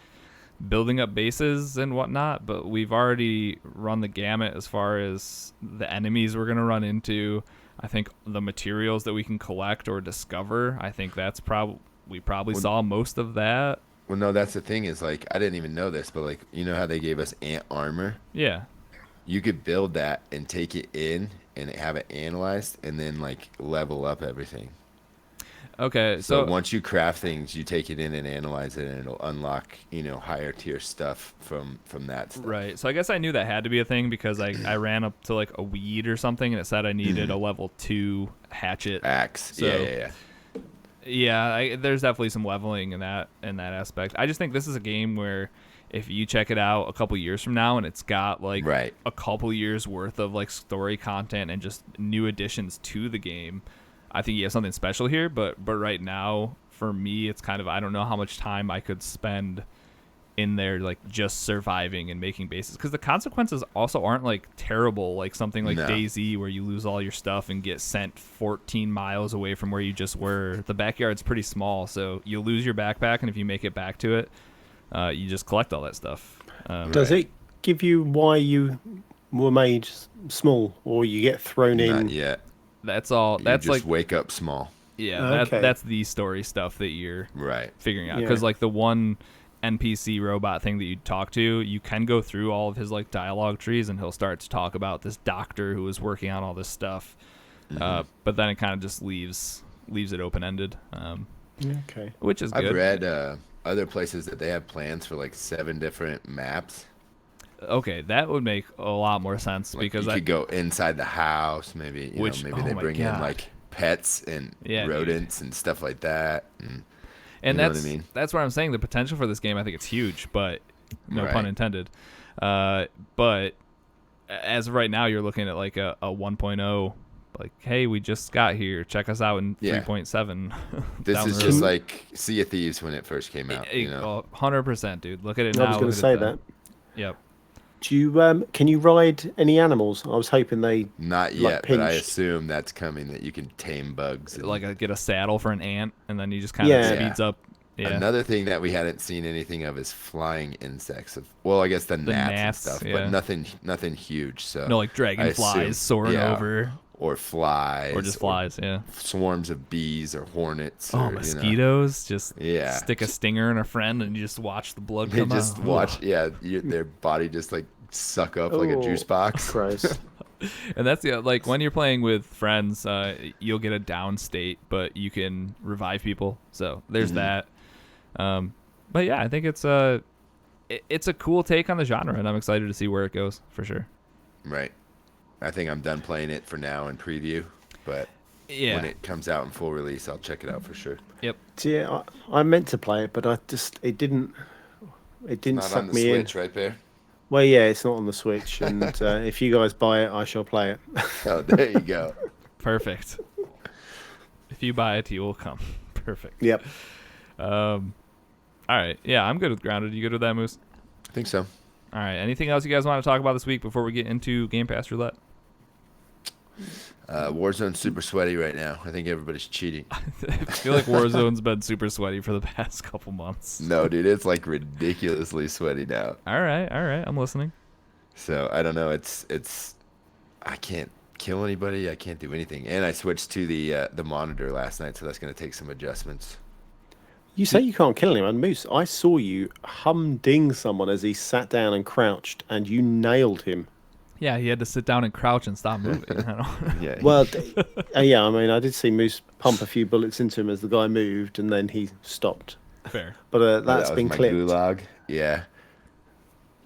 building up bases and whatnot. But we've already run the gamut as far as the enemies we're going to run into. I think the materials that we can collect or discover, I think that's we probably saw most of that. Well, no, that's the thing is, like, I didn't even know this, but, like, you know how they gave us ant armor? Yeah. You could build that and take it in and have it analyzed and then, like, level up everything. Okay, So so once you craft things, you take it in and analyze it, and it'll unlock, higher tier stuff from that stuff. right. So I guess I knew that had to be a thing because I ran up to like a weed or something and it said I needed a level 2 hatchet. Axe. So- Yeah. Yeah, there's definitely some leveling in that aspect. I just think this is a game where if you check it out a couple years from now and it's got like Right. a couple years worth of like story content and just new additions to the game, I think you have something special here. But right now, for me, it's kind of, I don't know how much time I could spend in there like just surviving and making bases, because the consequences also aren't like terrible, like something like No. DayZ where you lose all your stuff and get sent 14 miles away from where you just were. The backyard's pretty small, so you lose your backpack, and if you make it back to it, you just collect all that stuff. Does it give you why you were made small, or you get thrown in? Not yet. That's all. You That's just like wake up small. yeah, Okay. that's the story stuff that you're Right. figuring out, Yeah. because like the one NPC robot thing that you talk to, you can go through all of his like dialogue trees, and he'll start to talk about this doctor who was working on all this stuff. But then it kind of just leaves it open ended, Okay. which is I've good. read other places that they have plans for like 7 different maps. Okay, that would make a lot more sense, Like, because you could go inside the house, maybe. Which- Maybe oh they my bring in God. like pets and Yeah, dude. rodents and stuff like that. and you know what that's I mean? that's what I'm saying. The potential for this game, I think it's huge, but no Right. pun intended. But as of right now, you're looking at like a 1.0. Like, hey, we just got here. Check us out in Yeah. 3.7. This down is the just road. like Sea of Thieves when it first came out. You know? 100%, dude. Look at it I now. was going look to at it say then. that. Yep. Do you can you ride any animals? I was hoping they Not like, yet, but I pinched. assume that's coming. That you can tame bugs. And Like get a saddle for an ant, and then you just kind of Yeah. speeds up. Yeah. Another thing that we hadn't seen anything of is flying insects. Well, I guess the gnats and gnats, stuff, yeah. but nothing huge. So No, like I dragonflies assume- soaring yeah, over, or flies, or just flies. Yeah. swarms of bees or hornets. Oh, or, mosquitoes! Just Yeah. stick a stinger in a friend, and you just watch the blood You come know, just out. watch. Yeah, their body just like suck up like a juice Oh, box. Gross. And that's the like when you're playing with friends, you'll get a down state, but you can revive people. So there's that. But yeah, I think it's a cool take on the genre, and I'm excited to see where it goes for sure. Right. I think I'm done playing it for now in preview, but Yeah. when it comes out in full release, I'll check it out for sure. Yep. Yeah, I meant to play it, but it didn't Not suck on the me Switch, in. right there. Well, yeah, it's not on the Switch, and if you guys buy it, I shall play it. Oh, there you go. Perfect. If you buy it, you will come. Perfect. Yep. All right. Yeah, I'm good with Grounded. You good with that, Moose? I think so. All right. Anything else you guys want to talk about this week before we get into Game Pass Roulette? Warzone's super sweaty right now. I think everybody's cheating. I feel like Warzone's been super sweaty for the past couple months. No, dude, it's like ridiculously sweaty now. All right. I'm listening. So I don't know. It's I can't kill anybody. I can't do anything. And I switched to the monitor last night, so that's gonna take some adjustments. You say you can't kill anyone, Moose. I saw you humding someone as he sat down and crouched, and you nailed him. Yeah, he had to sit down and crouch and stop moving. I don't. Yeah. Well, yeah, I mean, I did see Moose pump a few bullets into him as the guy moved, and then he stopped. Fair. But that that's was been my clipped. gulag. Yeah.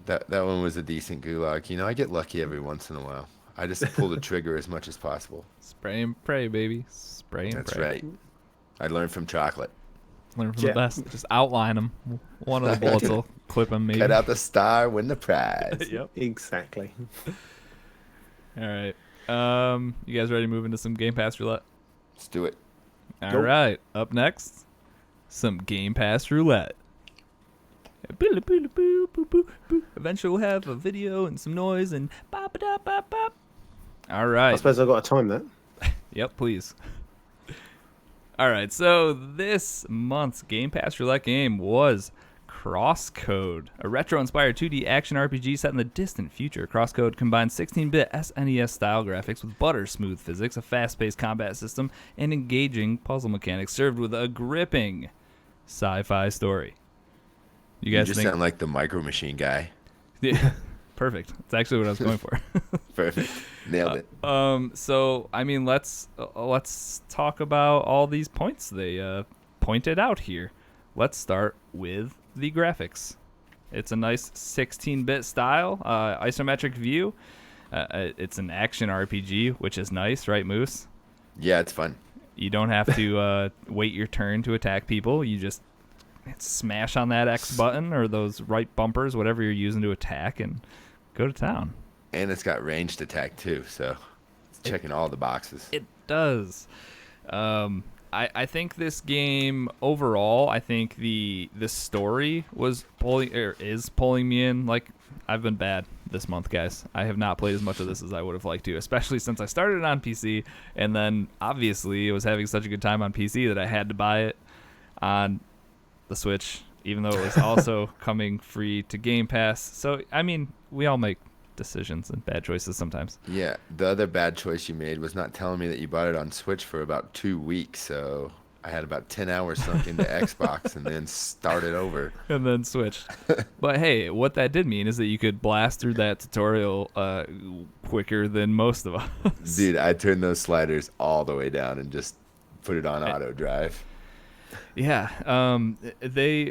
That one was a decent gulag. You know, I get lucky every once in a while. I just pull the trigger as much as possible. Spray and pray, baby. Spray and That's pray. right. I learned from chocolate. Learn from Yeah. the best. Just outline them. One of the bullets will clip him, maybe. Cut out the star, win the prize. Yep. Exactly. All right. You guys ready to move into some Game Pass Roulette? Let's do it. All right. Up next, some Game Pass Roulette. Eventually, we'll have a video and some noise and bop bop bop bop. All I right. suppose I've got to time that. Yep, please. All right, so this month's Game Pass Roulette game was Crosscode, a retro-inspired 2D action RPG set in the distant future. Crosscode combines 16-bit SNES-style graphics with butter-smooth physics, a fast-paced combat system, and engaging puzzle mechanics served with a gripping sci-fi story. You You guys just think? sound like the Micro Machine guy. Yeah, perfect. That's actually what I was going for. Perfect. Nailed it. So I mean, let's talk about all these points they pointed out here. Let's start with the graphics. It's a nice 16-bit style, isometric view. It's an action RPG, which is nice, right, Moose? Yeah, it's fun. You don't have to wait your turn to attack people. You just smash on that X button or those right bumpers, whatever you're using to attack, and go to town. And it's got ranged attack too, so it's checking all the boxes. It does. I think this game overall, I think the story was is pulling me in. Like, I've been bad this month, guys. I have not played as much of this as I would have liked to, especially since I started it on PC, and then obviously I was having such a good time on PC that I had to buy it on the Switch, even though it was also coming free to Game Pass. So I mean, we all make decisions and bad choices sometimes. Yeah, the other bad choice you made was not telling me that you bought it on Switch for about 2 weeks. So I had about 10 hours sunk into Xbox and then started over. And then switched. But hey, what that did mean is that you could blast through that tutorial quicker than most of us. Dude, I turned those sliders all the way down and just put it on auto drive. Yeah.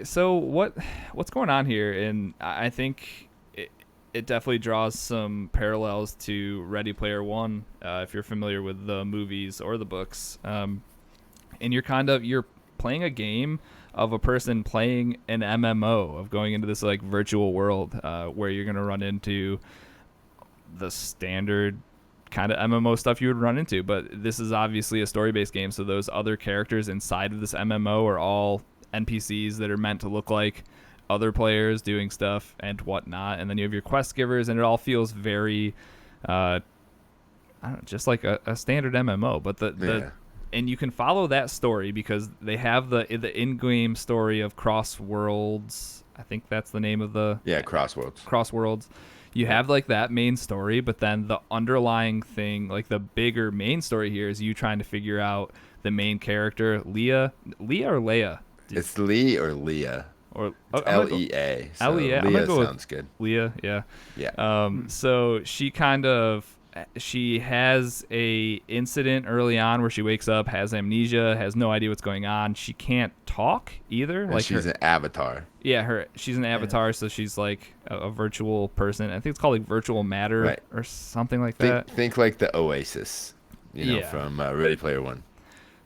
So what's going on here? And I think it definitely draws some parallels to Ready Player One, if you're familiar with the movies or the books. And you're playing a game of a person playing an MMO, of going into this like virtual world where you're gonna run into the standard kind of MMO stuff you would run into, but this is obviously a story-based game, so those other characters inside of this MMO are all NPCs that are meant to look like other players doing stuff and whatnot, and then you have your quest givers, and it all feels very I don't know, just like a standard MMO, but and you can follow that story because they have the in-game story of Crossworlds. I think that's the name of the Crossworlds. You have like that main story, but then the underlying thing, like the bigger main story here, is you trying to figure out the main character, Leah or Leia. It's Lee or Leah. Or Lea. So Leah. Leah sounds good. Leah, yeah. Yeah. So she has a incident early on where she wakes up, has amnesia, has no idea what's going on. She can't talk either. And she's an avatar. Yeah, she's an avatar, so she's like a virtual person. I think it's called like virtual matter or something like that. Think like the Oasis, from Ready Player One.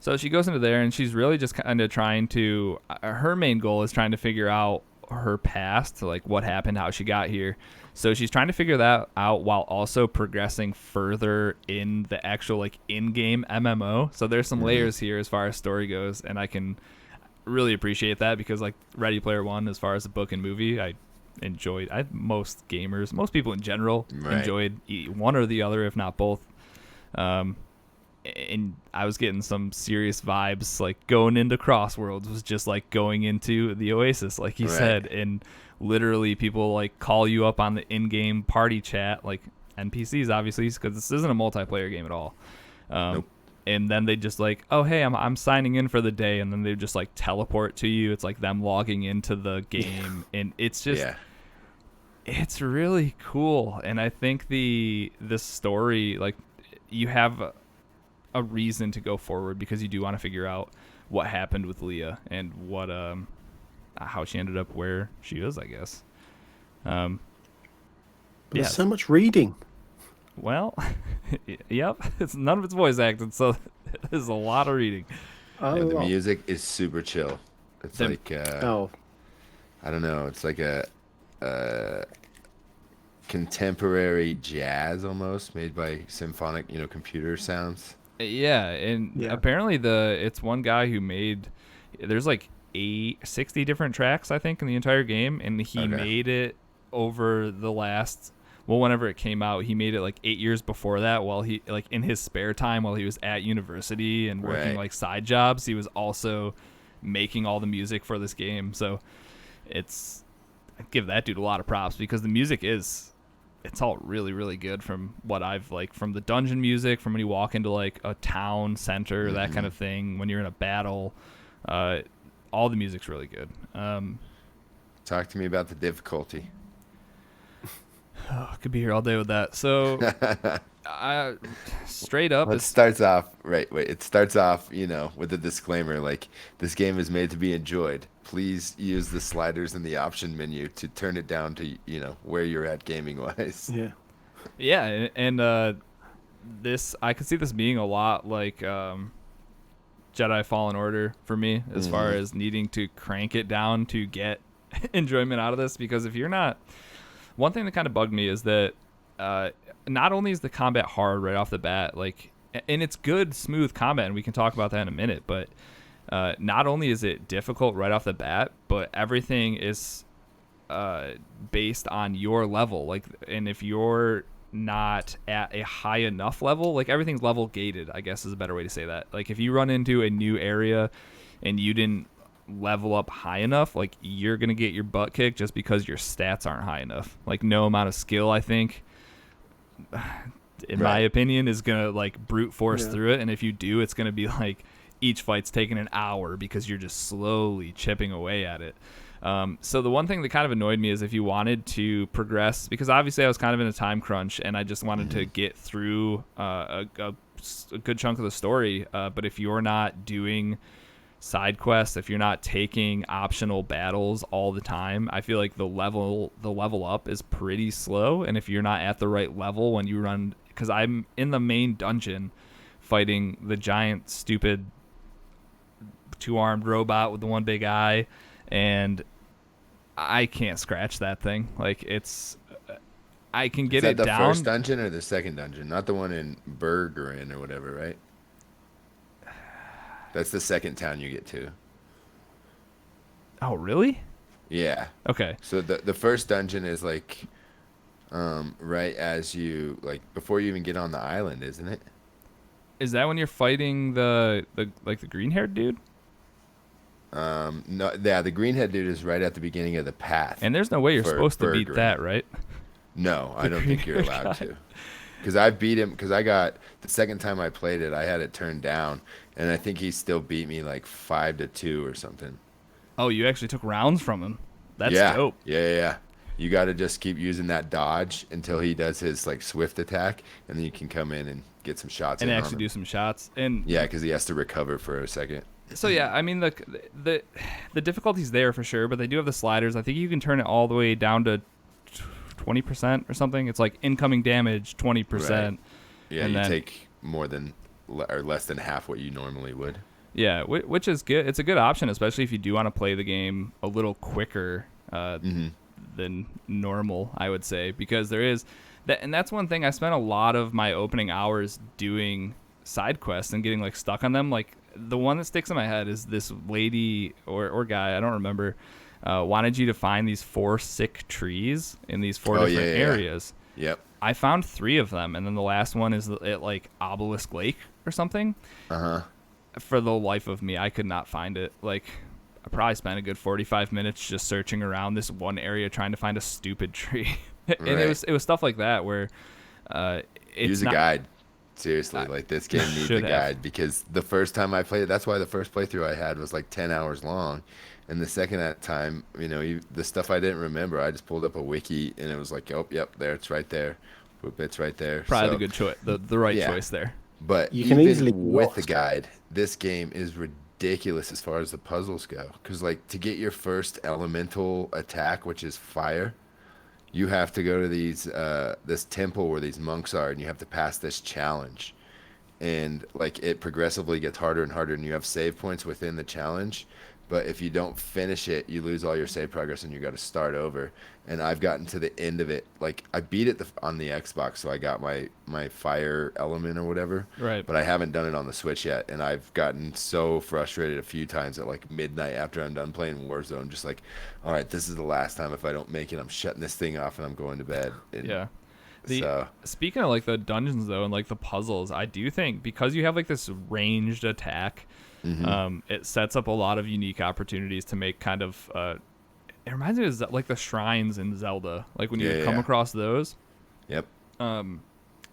So she goes into there, and she's really just kind of trying to. Her main goal is trying to figure out her past, like what happened, how she got here. So she's trying to figure that out while also progressing further in the actual like in-game MMO. So there's some layers here as far as story goes, and I can really appreciate that because like Ready Player One, as far as the book and movie, I enjoyed. Most people in general enjoyed one or the other, if not both. And I was getting some serious vibes, like going into Crossworlds was just like going into the Oasis, like you said, and literally people like call you up on the in-game party chat, like NPCs obviously, because this isn't a multiplayer game at all. Nope. And then they just like, oh hey, I'm signing in for the day, and then they just like teleport to you. It's like them logging into the game, and it's just it's really cool. And I think the story, like, you have a reason to go forward because you do want to figure out what happened with Leah and what how she ended up where she is, I guess. There's so much reading. Well, yep, none of it's voice acted, so there's a lot of reading. The music is super chill. It's I don't know, it's like a contemporary jazz almost, made by symphonic, computer sounds. Yeah, and apparently it's one guy who made. There's like 60 different tracks, I think, in the entire game, and he made it over the last. Well, whenever it came out, he made it like 8 years before that. While he like in his spare time, while he was at university and working like side jobs, he was also making all the music for this game. So I give that dude a lot of props because the music it's all really, really good from what I've like from the dungeon music, from when you walk into like a town center, that kind of thing, when you're in a battle, all the music's really good. Talk to me about the difficulty. I could be here all day with that. So straight up, it starts off with a disclaimer, like, this game is made to be enjoyed. Please use the sliders in the option menu to turn it down to where you're at gaming wise. And this, I could see this being a lot like Jedi Fallen Order for me, as far as needing to crank it down to get enjoyment out of this, because if you're not, one thing that kind of bugged me is that not only is the combat hard right off the bat, like and it's good, smooth combat, and we can talk about that in a minute. But not only is it difficult right off the bat, but everything is based on your level. Like, and if you're not at a high enough level, like everything's level gated, I guess is a better way to say that. Like, if you run into a new area and you didn't level up high enough, like you're gonna get your butt kicked just because your stats aren't high enough. Like, no amount of skill, I think, in my opinion, is gonna like brute force through it. And if you do, it's gonna be like each fight's taking an hour because you're just slowly chipping away at it. So the one thing that kind of annoyed me is if you wanted to progress, because obviously I was kind of in a time crunch and I just wanted to get through a good chunk of the story. But if you're not doing side quests, if you're not taking optional battles all the time, I feel like the level up is pretty slow. And if you're not at the right level when you run, because I'm in the main dungeon fighting the giant stupid 2-armed robot with the one big eye, and I can't scratch that thing. Like, it's, I can get it down. Is that the first dungeon or the second dungeon? Not the one in Bergerin or whatever, right? That's the second town you get to. Oh, really? Yeah. Okay. So the first dungeon is like, right as you, like, before you even get on the island, isn't it? Is that when you're fighting the green-haired dude? No, yeah, the green-head dude is right at the beginning of the path. And there's no way you're supposed to beat Bergerin. that, right? No, I don't think you're allowed to. Because I beat him, because I got, the second time I played it, I had it turned down, and I think he still beat me like 5-2 or something. Oh, you actually took rounds from him. That's Yeah. dope. Yeah. You got to just keep using that dodge until he does his like swift attack, and then you can come in and get some shots And in actually on him. do some shots. And Yeah, because he has to recover for a second. so yeah, I mean the difficulty's there for sure, but they do have the sliders. I think you can turn it all the way down to 20% or something. It's like incoming damage 20%. Right. Yeah, and you then, take more than or less than half what you normally would. yeah, which is good. It's a good option, especially if you do want to play the game a little quicker than normal, I would say, because there is that, and that's one thing I spent a lot of my opening hours doing side quests and getting like stuck on them. Like, the one that sticks in my head is this lady or guy, I don't remember, wanted you to find these 4 sick trees in these 4 different areas. Yep. I found 3 of them, and then the last one is at like Obelisk Lake or something. For the life of me, I could not find it. Like, I probably spent a good 45 minutes just searching around this one area trying to find a stupid tree. And it was stuff like that where Use a guide. Seriously, like, this game needs a guide, because the first time I played it, that's why the first playthrough I had was like 10 hours long. And the second time, the stuff I didn't remember, I just pulled up a wiki and it was like, oh, yep, there, it's right there. Boop, it's right there. Probably the good choice, the right choice there. But you can easily with the guide, this game is ridiculous as far as the puzzles go. Because, like, to get your first elemental attack, which is fire, you have to go to this temple where these monks are, and you have to pass this challenge. And, like, it progressively gets harder and harder, and you have save points within the challenge. But if you don't finish it, you lose all your save progress, and you got to start over. And I've gotten to the end of it. Like, I beat it on the Xbox, so I got my fire element or whatever. Right. But I haven't done it on the Switch yet. And I've gotten so frustrated a few times at, like, midnight after I'm done playing Warzone. Just like, all right, this is the last time. If I don't make it, I'm shutting this thing off and I'm going to bed. And yeah. So Speaking of, like, the dungeons, though, and, like, the puzzles, I do think because you have, like, this ranged attack, it sets up a lot of unique opportunities to make kind of it reminds me of like the shrines in Zelda, like when you come across those. Yep.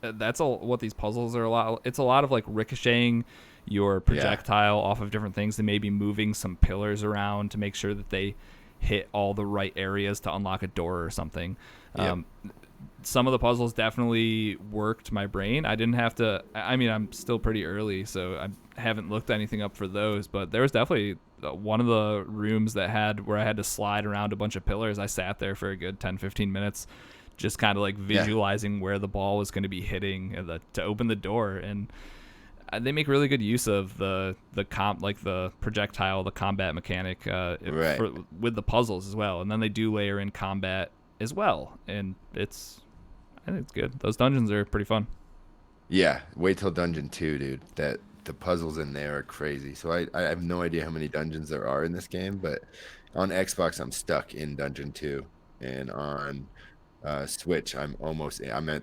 That's what these puzzles are it's a lot of like ricocheting your projectile off of different things, and maybe moving some pillars around to make sure that they hit all the right areas to unlock a door or something. Some of the puzzles definitely worked my brain. I didn't have to, I mean, I'm still pretty early, so I haven't looked anything up for those, but there was definitely one of the rooms where I had to slide around a bunch of pillars. I sat there for a good 10-15 minutes just kind of like visualizing where the ball was going to be hitting to open the door. And they make really good use of the projectile, the combat mechanic with the puzzles as well. And then they do layer in combat as well, and I think it's good. Those dungeons are pretty fun. Yeah, wait till Dungeon 2, dude. That the puzzles in there are crazy. So I have no idea how many dungeons there are in this game, but on Xbox I'm stuck in Dungeon 2, and on Switch I'm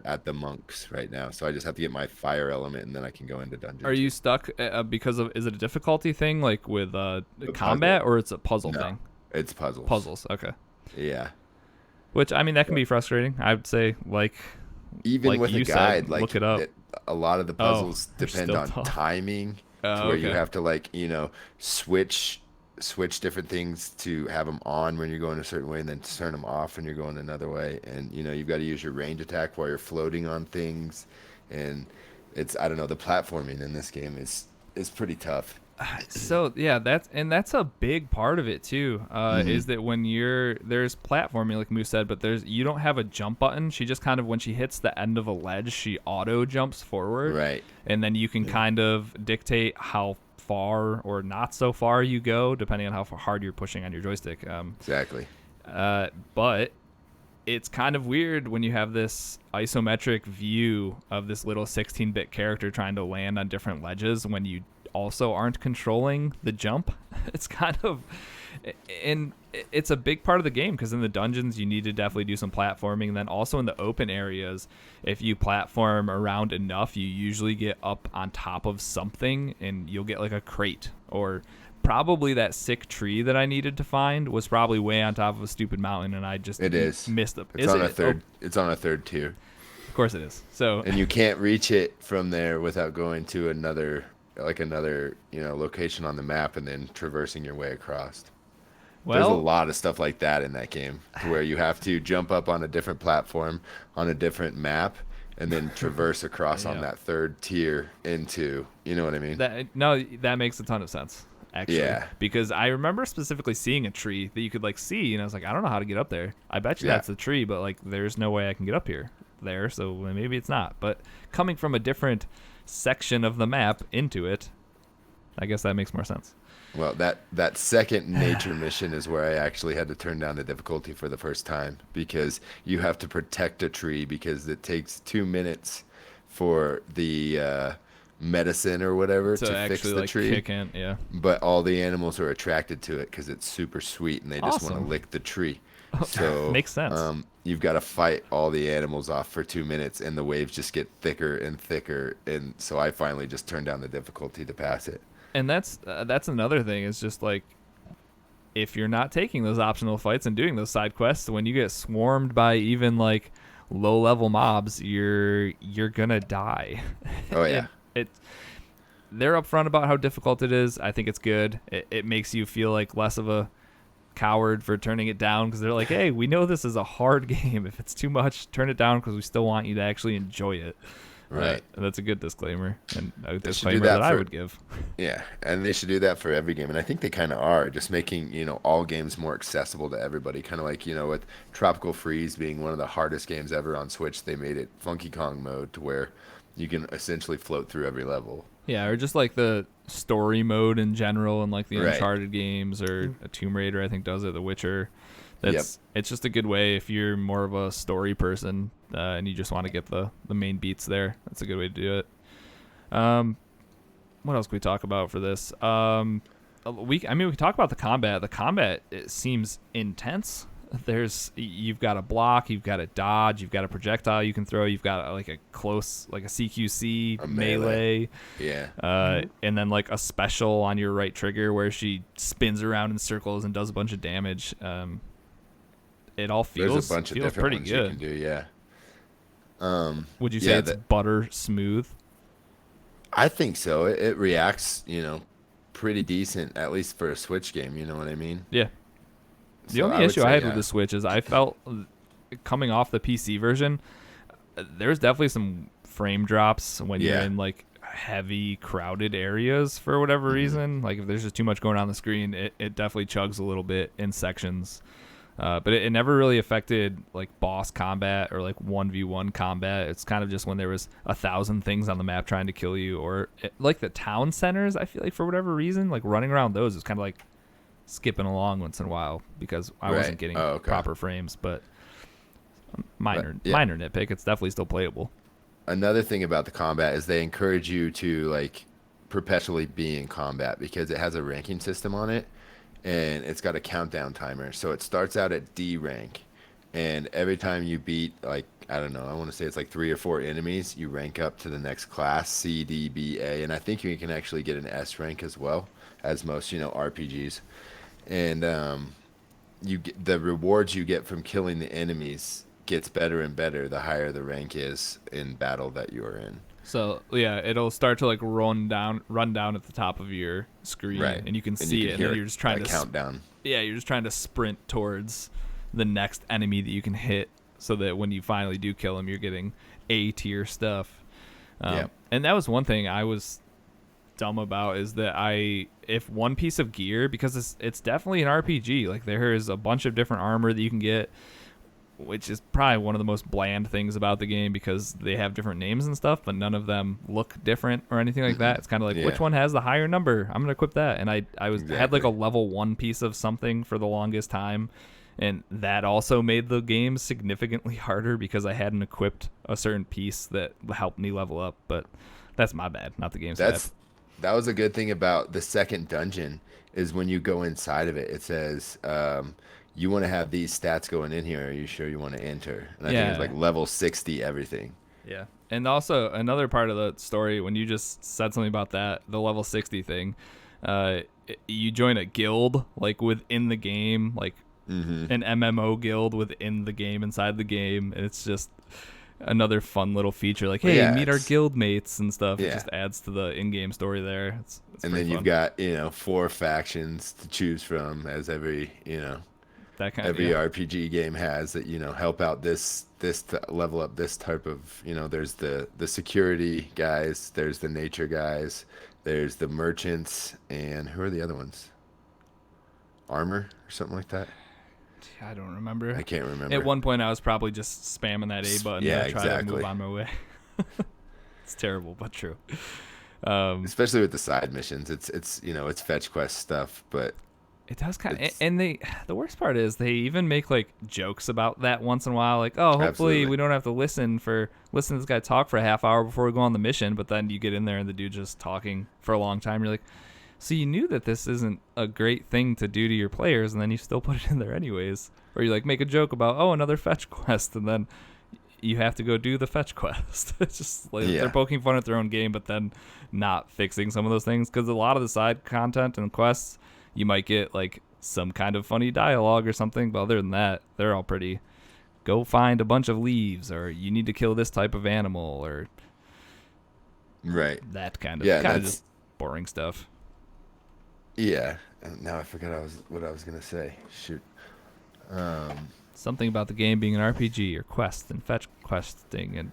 at the monks right now. So I just have to get my fire element, and then I can go into Dungeon Are 2. you stuck because of, is it a difficulty thing like with The combat, puzzle? or it's a puzzle No, thing? it's puzzles. Puzzles, okay. Yeah. Which, I mean, that can But be frustrating. I would say, even with a you said, guide, look it up. that, a lot of the Oh, puzzles they're depend still on tough. timing, to Oh, where you okay. have to like, switch different things to have them on when you're going a certain way, and then turn them off when you're going another way. And you've got to use your range attack while you're floating on things, and it's, I don't know, the platforming in this game is pretty tough. So yeah, that's a big part of it too. Hmm. Is that when there's platforming, like Moose said, but you don't have a jump button. She just kind of, when she hits the end of a ledge, she auto jumps forward, Right. and then you can kind of dictate how far or not so far you go, depending on how hard you're pushing on your joystick. Exactly. But it's kind of weird when you have this isometric view of this little 16-bit character trying to land on different ledges when you also aren't controlling the jump. It's kind of, and it's a big part of the game, because in the dungeons you need to definitely do some platforming, and then also in the open areas, if you platform around enough, you usually get up on top of something and you'll get like a crate, or probably that sick tree that I needed to find was probably way on top of a stupid mountain, and I just It is. missed the. It's Is on a it? Oh, third. It's on a third tier, of course it is. So and you can't reach it from there without going to another location on the map, and then traversing your way across. There's a well, lot of stuff like that in that game, to where you have to jump up on a different platform on a different map, and then traverse across on yeah. that third tier into, you know what I mean? That makes a ton of sense, actually. Yeah. Because I remember specifically seeing a tree that you could like see, and I was like, I don't know how to get up there. I bet you Yeah. that's the tree, but like there's no way I can get up there, so maybe it's not. But coming from a different section of the map into it, I guess that makes more sense. Well, that second nature mission is where I actually had to turn down the difficulty for the first time, because you have to protect a tree, because it takes 2 minutes for the medicine or whatever To to fix actually the like tree. kick in, yeah. But all the animals are attracted to it because it's super sweet, and they just want to Awesome. lick the tree. So Makes sense. you've got to fight all the animals off for 2 minutes, and the waves just get thicker and thicker. And so I finally just turned down the difficulty to pass it. And that's another thing, is just like, if you're not taking those optional fights and doing those side quests, when you get swarmed by even like low level mobs, you're gonna die. Oh yeah, it they're upfront about how difficult it is. I think it's good. It makes you feel like less of a coward for turning it down, because they're like, hey, we know this is a hard game. If it's too much, turn it down, because we still want you to actually enjoy it. right. That's a good disclaimer, and a They should do disclaimer that I for would give. Yeah, and they should do that for every game, and I think they kind of are, just making all games more accessible to everybody. Kind of like with Tropical Freeze being one of the hardest games ever on Switch, they made it Funky Kong mode, to where you can essentially float through every level. Yeah, or just like the story mode in general, and like the Right. Uncharted games, or a Tomb Raider, I think, does it. The Witcher. It's just a good way if you're more of a story person, and you just want to get the main beats there. That's a good way to do it. What else can we talk about for this? We can talk about the combat. The combat, it seems intense. You've got a block, you've got a dodge, you've got a projectile you can throw, you've got like a close, like a CQC A melee, Yeah. and then like a special on your right trigger where she spins around in circles and does a bunch of damage. It all There's feels a bunch of feels different pretty ones good. you can do, yeah. Would you say Yeah, it's butter smooth? I think so. It reacts, pretty decent, at least for a Switch game, you know what I mean? Yeah. The So only would issue say, I had yeah. with the Switch is I felt, coming off the PC version, there's definitely some frame drops when you're Yeah. in like heavy crowded areas for whatever reason. Like if there's just too much going on the screen, it definitely chugs a little bit in sections. But it never really affected like boss combat or like 1v1 combat. It's kind of just when there was 1,000 things on the map trying to kill you, or like the town centers. I feel like for whatever reason, like running around those is kind of like skipping along once in a while because I wasn't Right. getting Oh, okay. proper frames. But minor Yeah. minor nitpick. It's definitely still playable. another thing about the combat is they encourage you to like perpetually be in combat because it has a ranking system on it, and it's got a countdown timer. So it starts out at D rank, and every time you beat like I don't know, I want to say it's like 3 or 4 enemies, you rank up to the next class, C, D, B, A, and I think you can actually get an S rank as well, as most RPGs. And you get, the rewards you get from killing the enemies gets better and better the higher the rank is in battle that you are in. So yeah, it'll start to like run down at the top of your screen, Right. and you can And you see can it, and hear then you're just trying a to countdown. yeah, you're just trying to sprint towards the next enemy that you can hit, so that when you finally do kill him, you're getting A tier stuff. Yeah. And that was one thing I was dumb about, is that if one piece of gear, because it's definitely an RPG, like there is a bunch of different armor that you can get, which is probably one of the most bland things about the game, because they have different names and stuff, but none of them look different or anything like that. It's kind of like, Yeah. which one has the higher number? I'm gonna equip that. And I had like a Exactly. level 1 piece of something for the longest time, and that also made the game significantly harder because I hadn't equipped a certain piece that helped me level up. But that's my bad, not the game's bad. That was a good thing about the second dungeon is when you go inside of it, it says you want to have these stats going in here. Are you sure you want to enter? And I think it's Yeah. like level 60 everything. Yeah. And also another part of the story, when you just said something about that, the level 60 thing, uh, you join a guild like within the game, like an MMO guild within the game, inside the game, and it's just another fun little feature. Like, hey, Yeah, meet our it's guild mates and stuff. It yeah. just adds to the in-game story there. It's And pretty then you've fun. got, 4 factions to choose from as That kind of every yeah. RPG game has that, help out this to level up this type of, there's the security guys, there's the nature guys, there's the merchants, and who are the other ones? Armor or something like that? I don't remember. I can't At remember. one point, I was probably just spamming that A button Yeah, to try to exactly. move on my way. It's terrible, but true. Um, Especially with the side missions. It's fetch quest stuff, but It does kind of, it's and the worst part is they even make like jokes about that once in a while, like, oh, hopefully absolutely. we don't have to listen to this guy talk for a half hour before we go on the mission. But then you get in there and the dude just talking for a long time. You're like, so you knew that this isn't a great thing to do to your players, and then you still put it in there anyways. Or you like make a joke about, oh, another fetch quest, and then you have to go do the fetch quest. It's just like Yeah. they're poking fun at their own game, but then not fixing some of those things, because a lot of the side content and quests, you might get like some kind of funny dialogue or something, but other than that, they're all pretty go find a bunch of leaves, or you need to kill this type of animal, or Right. that kind of Yeah, that's just boring stuff. yeah. Now I forgot what I was gonna say. Shoot. Something about the game being an RPG, or quest and fetch questing, and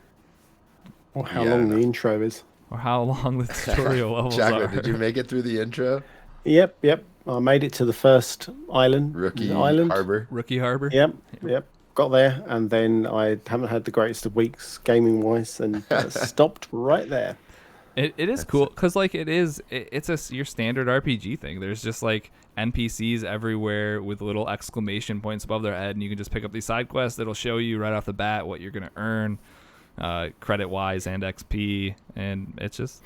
Or how Yeah, I long don't the know. intro is. or how long the tutorial levels Chocolate, are. did you make it through the intro? Yep. I made it to the first island. Rookie Island. Harbor. Rookie Harbor. Yep. Got there, and then I haven't had the greatest of weeks gaming wise, and stopped right there. It is cool because like it's your standard RPG thing. There's just like NPCs everywhere with little exclamation points above their head, and you can just pick up these side quests that'll show you right off the bat what you're gonna earn, credit wise and XP. And it's just,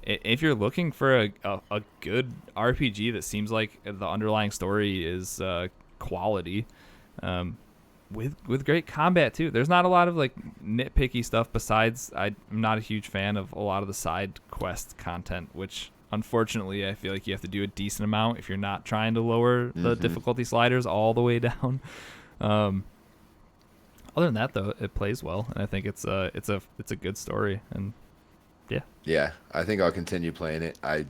if you're looking for a good RPG that seems like the underlying story is quality, with great combat too. There's not a lot of like nitpicky stuff besides I'm not a huge fan of a lot of the side quest content, which unfortunately I feel like you have to do a decent amount if you're not trying to lower the difficulty sliders all the way down. Other than that though, it plays well, and I think it's a good story. And yeah, Yeah, I think I'll continue playing it. I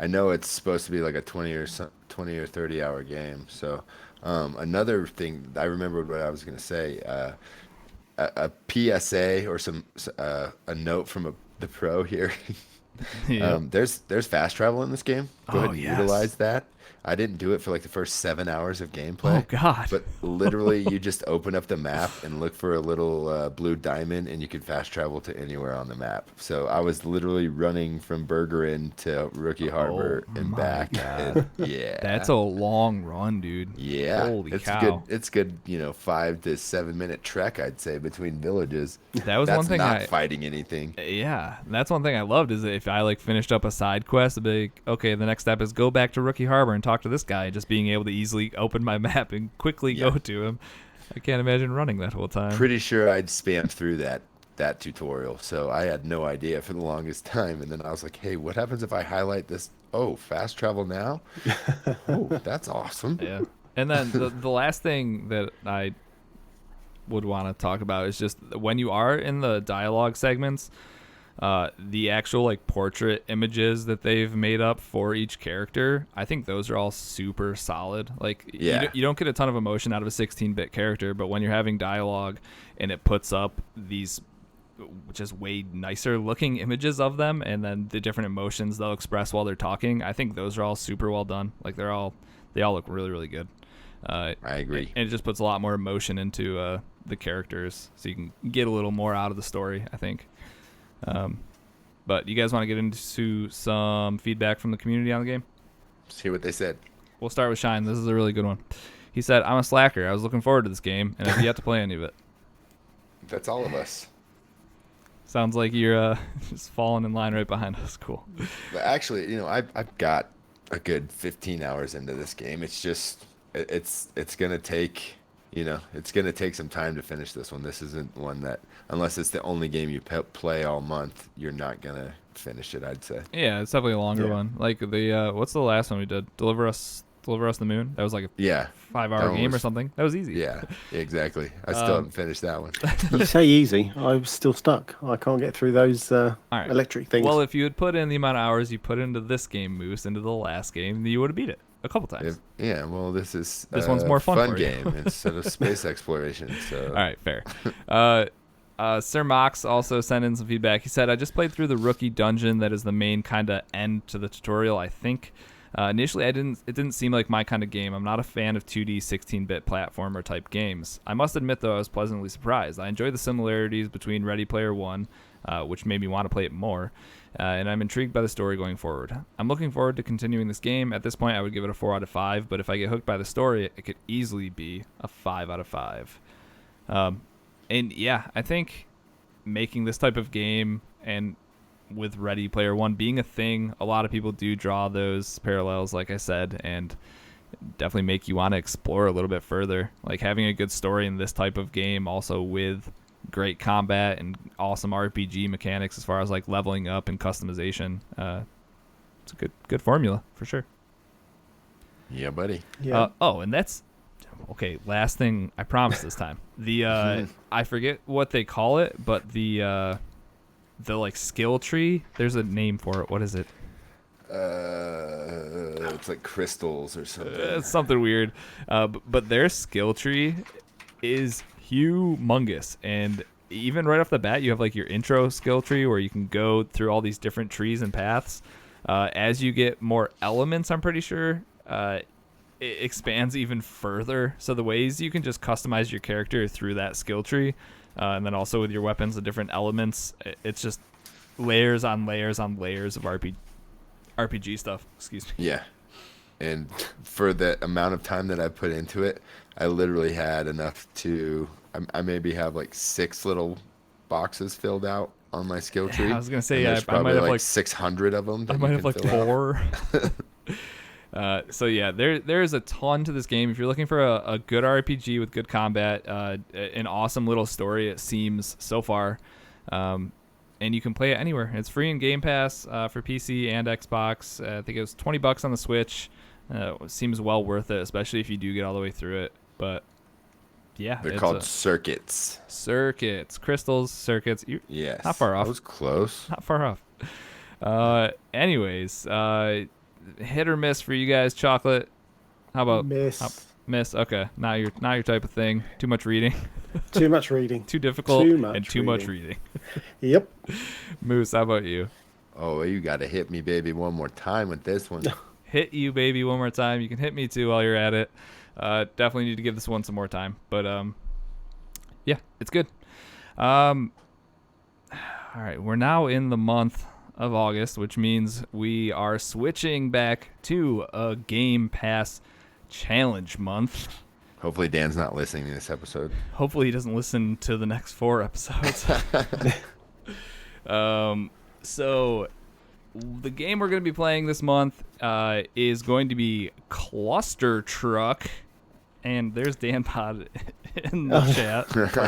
know it's supposed to be like a 20 or 30 hour game. So another thing I remembered what I was gonna say. A PSA or a note from the pro here. yeah. There's fast travel in this game. Go Oh, ahead and yes. utilize that. I didn't do it for like the first 7 hours of Oh gameplay, God. but literally you just open up the map and look for a little blue diamond, and you can fast travel to anywhere on the map. So I was literally running from Burger Inn to Rookie Oh Harbor and my back, and God. That's yeah. a long run, dude. Yeah, Holy it's cow. good. It's good, 5 to 7 minute trek, I'd say, between villages. That was one That's thing not fighting anything. yeah, that's one thing I loved is that if I like finished up a side quest, I'd be like, okay, the next step is go back to Rookie Harbor and talk to this guy. Just being able to easily open my map and quickly Yeah. go to him. I can't imagine running that whole time. Pretty sure I'd spammed through that tutorial, so I had no idea for the longest time. And then I was like, "Hey, what happens if I highlight this? Oh, fast travel now? Oh, that's awesome." Yeah. And then the last thing that I would want to talk about is just when you are in the dialogue segments, the actual like portrait images that they've made up for each character, I think those are all super solid. Like Yeah. you don't get a ton of emotion out of a 16-bit character, but when you're having dialogue and it puts up these just way nicer looking images of them, and then the different emotions they'll express while they're talking, I think those are all super well done. Like they all look really really good. I agree. And it just puts a lot more emotion into the characters, so you can get a little more out of the story, I think. But you guys want to get into some feedback from the community on the game? See what they said. We'll start with Shine. This is a really good one. He said, I'm a slacker. I was looking forward to this game, and I've yet to play any of it. That's all of us. Sounds like you're just falling in line right behind us. Cool. But actually, I've got a good 15 hours into this game. It's just it's gonna take it's gonna take some time to finish this one. This isn't one that, unless it's the only game you play all month, you're not gonna finish it, I'd say. Yeah, it's definitely a longer one. Like the what's the last one we did? Deliver Us the Moon. That was like a Yeah, 5-hour that game or was- something. That was easy. yeah, exactly. I still haven't finished that one. You say easy. I'm still stuck. I can't get through those right. electric things. Well, if you had put in the amount of hours you put into this game, Moose, into the last game, you would have beat it a couple times. Yeah, well, this is This one's more fun for you. game instead of space exploration. So All right, fair. Sir Mox also sent in some feedback. He said, I just played through the rookie dungeon that is the main kind of end to the tutorial, I think. Initially, it didn't seem like my kind of game. I'm not a fan of 2D 16-bit platformer type games. I must admit, though, I was pleasantly surprised. I enjoy the similarities between Ready Player One, which made me want to play it more, and I'm intrigued by the story going forward. I'm looking forward to continuing this game. At this point, I would give it a 4 out of 5, but if I get hooked by the story, it could easily be a 5 out of 5. And yeah, I think making this type of game, and with Ready Player One being a thing, a lot of people do draw those parallels, like I said, and definitely make you want to explore a little bit further. Like having a good story in this type of game, also with great combat and awesome RPG mechanics as far as like leveling up and customization. It's a good formula for sure. yeah, buddy. yeah. And that's okay. Last thing, I promise this time. The I forget what they call it, but the like skill tree. There's a name for it. What is it? It's like crystals or something. It's something weird. But their skill tree is humongous, and even right off the bat, you have like your intro skill tree where you can go through all these different trees and paths. As you get more elements, I'm pretty sure it expands even further. So the ways you can just customize your character through that skill tree, and then also with your weapons and different elements, it's just layers on layers on layers of RPG stuff. Excuse me. Yeah. And for the amount of time that I put into it, I literally had enough to, I maybe have like 6 little boxes filled out on my skill tree. I was gonna say, And yeah, there's I might probably have like like 600 of them. I might have like 4. So yeah, there's a ton to this game. If you're looking for a good RPG with good combat, an awesome little story, it seems so far, and you can play it anywhere. It's free in Game Pass for PC and Xbox. I think it was $20 on the Switch. It seems well worth it, especially if you do get all the way through it. But yeah, They're it's called circuits. circuits, crystals, circuits. Yes. Not far off. That was close. Not far off. Anyways, hit or miss for you guys. Chocolate. How about Miss. miss? Okay, not your type of thing. Too much reading. Too much reading. Too difficult. Too much and too much reading. reading. Yep. Moose, how about you? Oh, you got to hit me, baby, one more time with this one. hit you, baby, one more time. You can hit me too while you're at it. Definitely need to give this one some more time. But yeah, it's good. All right, we're now in the month of August, which means we are switching back to a Game Pass challenge month. Hopefully Dan's not listening to this episode. Hopefully he doesn't listen to the next 4 episodes. So the game we're going to be playing this month is going to be Cluster Truck. And there's Dan Pod in the chat.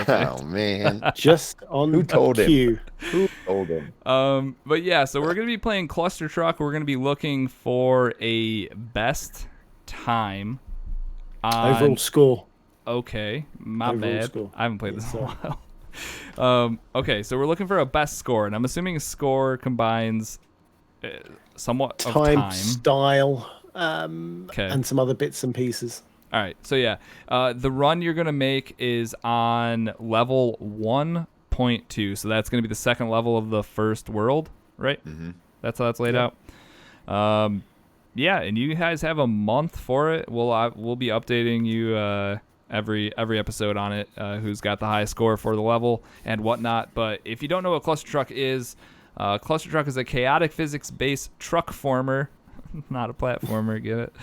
Oh, man. Just on Who told him? cue. Who told him? But yeah, so we're going to be playing Cluster Truck. We're going to be looking for a best time on... Overall score. Okay, my Overall bad. score. I haven't played this in a while. Okay, so we're looking for a best score, and I'm assuming score combines somewhat of time. Style, and some other bits and pieces. All right, so yeah, the run you're going to make is on level 1.2, so that's going to be the second level of the first world, right? Mm-hmm. That's how that's laid out. Yeah, and you guys have a month for it. We'll be updating you every episode on it, who's got the highest score for the level and whatnot. But if you don't know what Cluster Truck is a chaotic physics-based truck former, not a platformer, get it?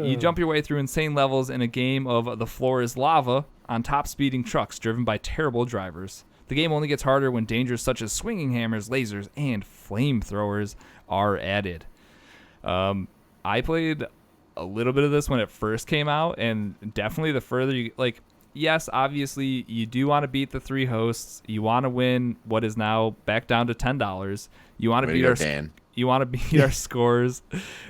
You jump your way through insane levels in a game of the floor is lava on top-speeding trucks driven by terrible drivers. The game only gets harder when dangers such as swinging hammers, lasers, and flamethrowers are added. I played a little bit of this when it first came out, and definitely the further you... Like, yes, obviously, you do want to beat the 3 hosts. You want to win what is now back down to $10. You want to beat our... Dan. You want to beat our scores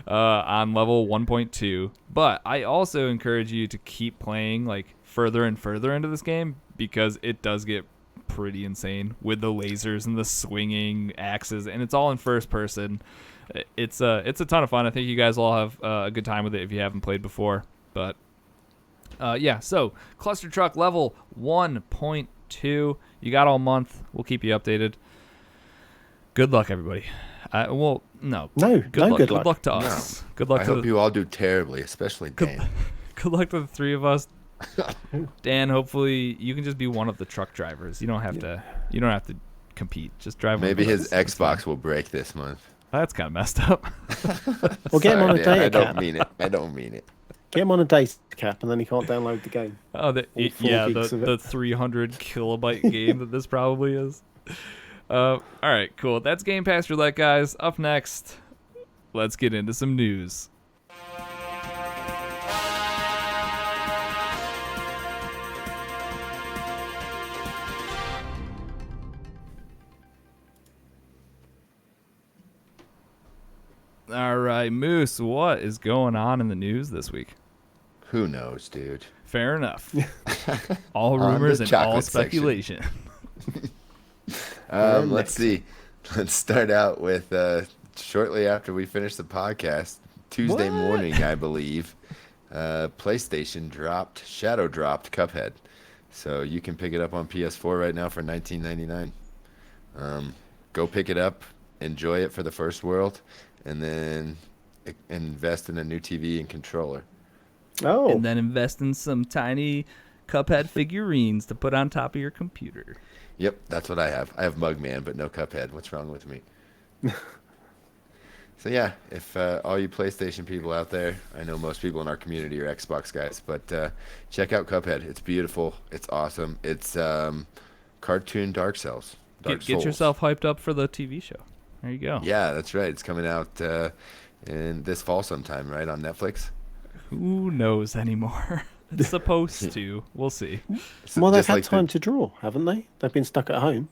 on level 1.2. But I also encourage you to keep playing like further and further into this game because it does get pretty insane with the lasers and the swinging axes, and it's all in first person. It's a ton of fun. I think you guys all have a good time with it if you haven't played before. But yeah, so Cluster Truck level 1.2. You got all month. We'll keep you updated. Good luck, everybody. No. Good luck to us. No. Good luck. I hope you all do terribly, especially Dan. Good luck to the 3 of us. Dan, hopefully you can just be one of the truck drivers. You don't have to. You don't have to compete. Just drive. Maybe his Xbox will break this month. That's kind of messed up. Well, get him on a data I cap. I don't mean it. Get him on a data cap, and then he can't download the game. Oh, the 300 kilobyte game that this probably is. All right, cool. That's Game Pass Roulette, guys. Up next, let's get into some news. All right, Moose, what is going on in the news this week? Who knows, dude? Fair enough. All On the rumors and all chocolate section. speculation. Let's see. Let's start out with shortly after we finish the podcast, Tuesday morning, I believe, PlayStation shadow dropped Cuphead. So you can pick it up on PS4 right now for $19.99. Go pick it up, enjoy it for the first world, and then invest in a new TV and controller. Oh. And then invest in some tiny Cuphead figurines to put on top of your computer. Yep, that's what I have. I have Mugman, but no Cuphead. What's wrong with me? So yeah, if all you PlayStation people out there, I know most people in our community are Xbox guys, but check out Cuphead. It's beautiful. It's awesome. It's cartoon Dark Souls. Get yourself hyped up for the TV show. There you go. Yeah, that's right. It's coming out in this fall sometime, right, on Netflix? Who knows anymore? It's supposed to. We'll see. Well, they've had time to draw, haven't they? They've been stuck at home.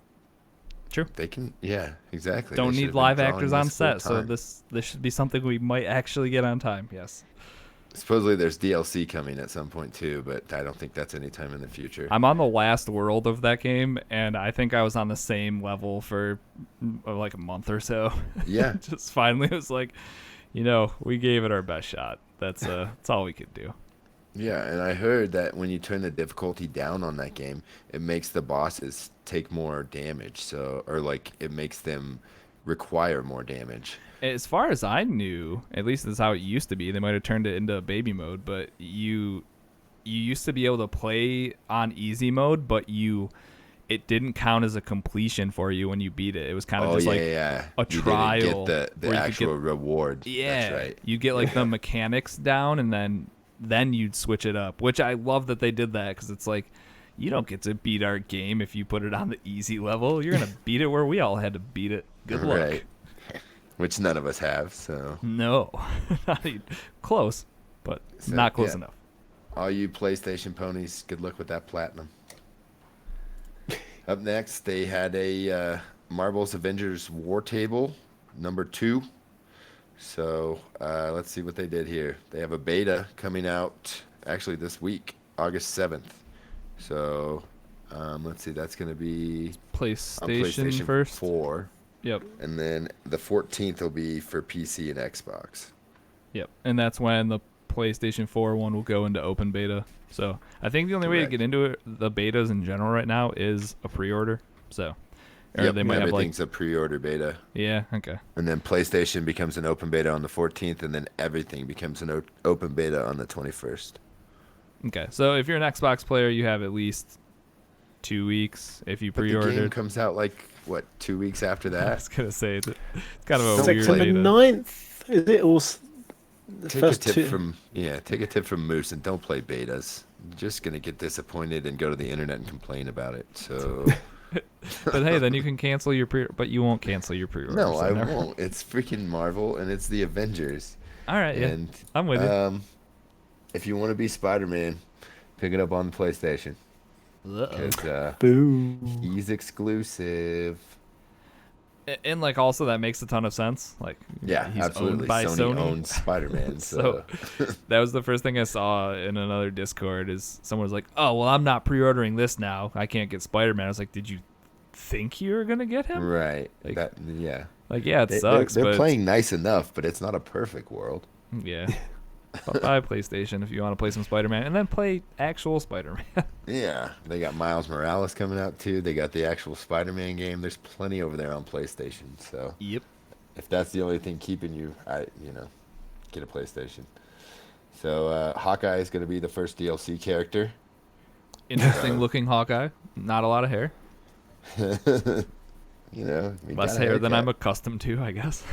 True. They can, yeah, exactly. Don't They should need have been live drawing actors on this set, so full-time. this should be something we might actually get on time. Yes. Supposedly there's DLC coming at some point too, but I don't think that's anytime in the future. I'm on the last world of that game, and I think I was on the same level for like a month or so. Yeah. Just finally was like, we gave it our best shot. That's all we could do. Yeah, and I heard that when you turn the difficulty down on that game, it makes the bosses take more damage. It makes them require more damage. As far as I knew, at least that's how it used to be. They might have turned it into baby mode, but you used to be able to play on easy mode, but it didn't count as a completion for you when you beat it. It was kind of just like a You trial. didn't get the actual reward. Yeah, That's right. you get like the mechanics down, and then you'd switch it up. Which I love that they did that, because it's like, you don't get to beat our game if you put it on the easy level. You're gonna beat it where we all had to beat it. Good luck. Right. Which none of us have, so. No, not even close, but So, not close yeah. enough. All you PlayStation ponies, good luck with that platinum. Up next, they had a Marvel's Avengers War Table, #2. So let's see what they did here. They have a beta coming out actually this week, August 7th. So let's see, that's going to be on PlayStation first. 4. Yep. And then the 14th will be for PC and Xbox. Yep. And that's when the PlayStation 4 one will go into open beta. So I think the only way to Correct. get into it, the betas in general right now, is a pre-order. So, or Yep, they might have like, everything's a pre-order beta. yeah, okay. And then PlayStation becomes an open beta on the 14th, and then everything becomes an open beta on the 21st. Okay. So if you're an Xbox player, you have at least 2 weeks if you But the game pre-ordered. comes out like, what, 2 weeks after I that? was gonna say it's kind of a weird September beta. 9th, is it? Or the Take first a tip two? from Moose and don't play betas. You're just gonna get disappointed and go to the internet and complain about it. So But hey, then you can cancel your pre. But you won't cancel your pre-order. no, so I never- won't. It's freaking Marvel and it's the Avengers. All right, yeah, And I'm with you. if you want to be Spider-Man, pick it up on the PlayStation Uh-oh. because Boo. he's exclusive. And like also that makes a ton of sense. Like Yeah, he's absolutely. owned by Sony. owns Spider-Man, so, That was the first thing I saw in another Discord. Is someone was like, "Oh well, I'm not pre-ordering this now. I can't get Spider-Man." I was like, "Did you think you were gonna get him?" right. Like- Yeah. Like, yeah, it They're, sucks. they're but playing nice enough, but it's not a perfect world. yeah. But buy a PlayStation if you want to play some Spider-Man, and then play actual Spider-Man. Yeah, they got Miles Morales coming out too. They got the actual Spider-Man game. There's plenty over there on PlayStation. So Yep. if that's the only thing keeping you, get a PlayStation. So Hawkeye is going to be the first DLC character. Interesting looking Hawkeye. Not a lot of hair. He Less got a hair than I'm haircut. accustomed to, I guess.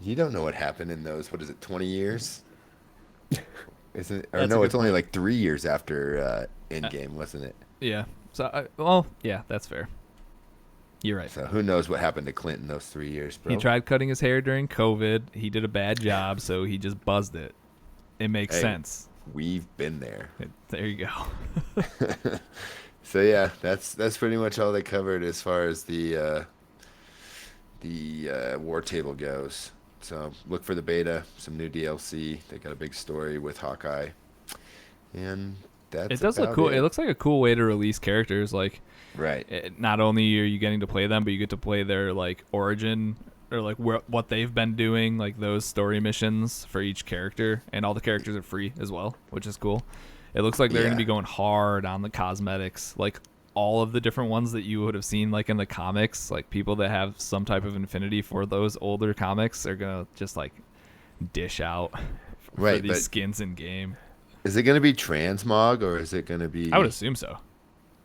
You don't know what happened in those. What is it? 20 years? Isn't it? Or That's a no, good it's only point. like 3 years after Endgame, wasn't it? Yeah. So, well, yeah, that's fair. You're right. So who knows what happened to Clint in those 3 years, bro? He tried cutting his hair during COVID. He did a bad job, so he just buzzed it. It makes Hey. sense. We've been there. There you go. So yeah, that's pretty much all they covered as far as the war table goes. So look for the beta, some new DLC. They got a big story with Hawkeye, and that's It does look about cool. It looks like a cool way to release characters. Like, right. not only are you getting to play them, but you get to play their like origin or like what they've been doing, like those story missions for each character, and all the characters are free as well, which is cool. It looks like they're going to be Yeah. going hard on the cosmetics, like all of the different ones that you would have seen like in the comics. Like people that have some type of affinity for those older comics are going to just like dish out for Right, these but- skins in game. Is it going to be transmog or is it going to be? I would assume so.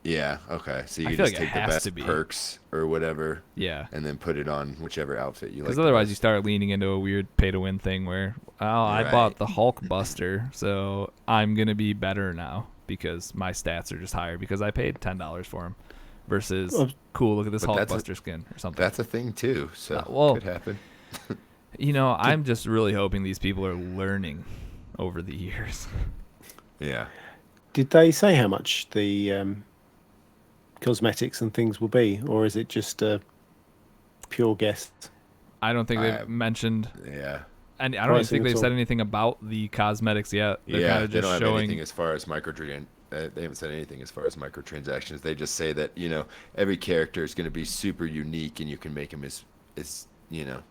Yeah. Okay. So you I can feel just like it take the has best to be. perks or whatever, Yeah. and then put it on whichever outfit you like. Because the otherwise, you best. start leaning into a weird pay-to-win thing where, oh, I Right. bought the Hulk Buster, so I'm gonna be better now because my stats are just higher because I paid $10 for him. Versus, Well, cool, look at this but Hulk that's a- Buster skin or something. That's a thing too. So well, could happen. I'm just really hoping these people are learning over the years. Yeah. Did they say how much the cosmetics and things will be, or is it just a pure guess? I don't think I- they've mentioned, Yeah. and I don't even Pricing think they've at all. said anything about the cosmetics yet. They're Yeah, kind of they just don't have showing. anything as far as they haven't said anything as far as microtransactions. They just say that every character is going to be super unique, and you can make them as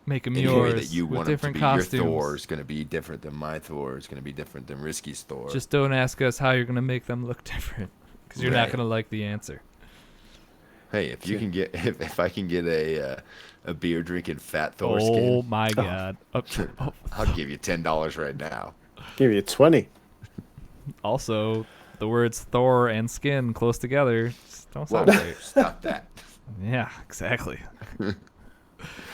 Make them any yours way that you with want them to different be. costumes. Your Thor is going to be different than my Thor. Is going to be different than Risky's Thor. Just don't ask us how you're gonna make them look different, because you're not Right. gonna like the answer. Hey, if you can get if I can get a beer drinking fat Thor Oh skin, my Oh, God. Oh, I'll give you $10 right now. give you 20. also, the words Thor and skin close together just don't Whoa, sound great. stop that. Yeah, exactly.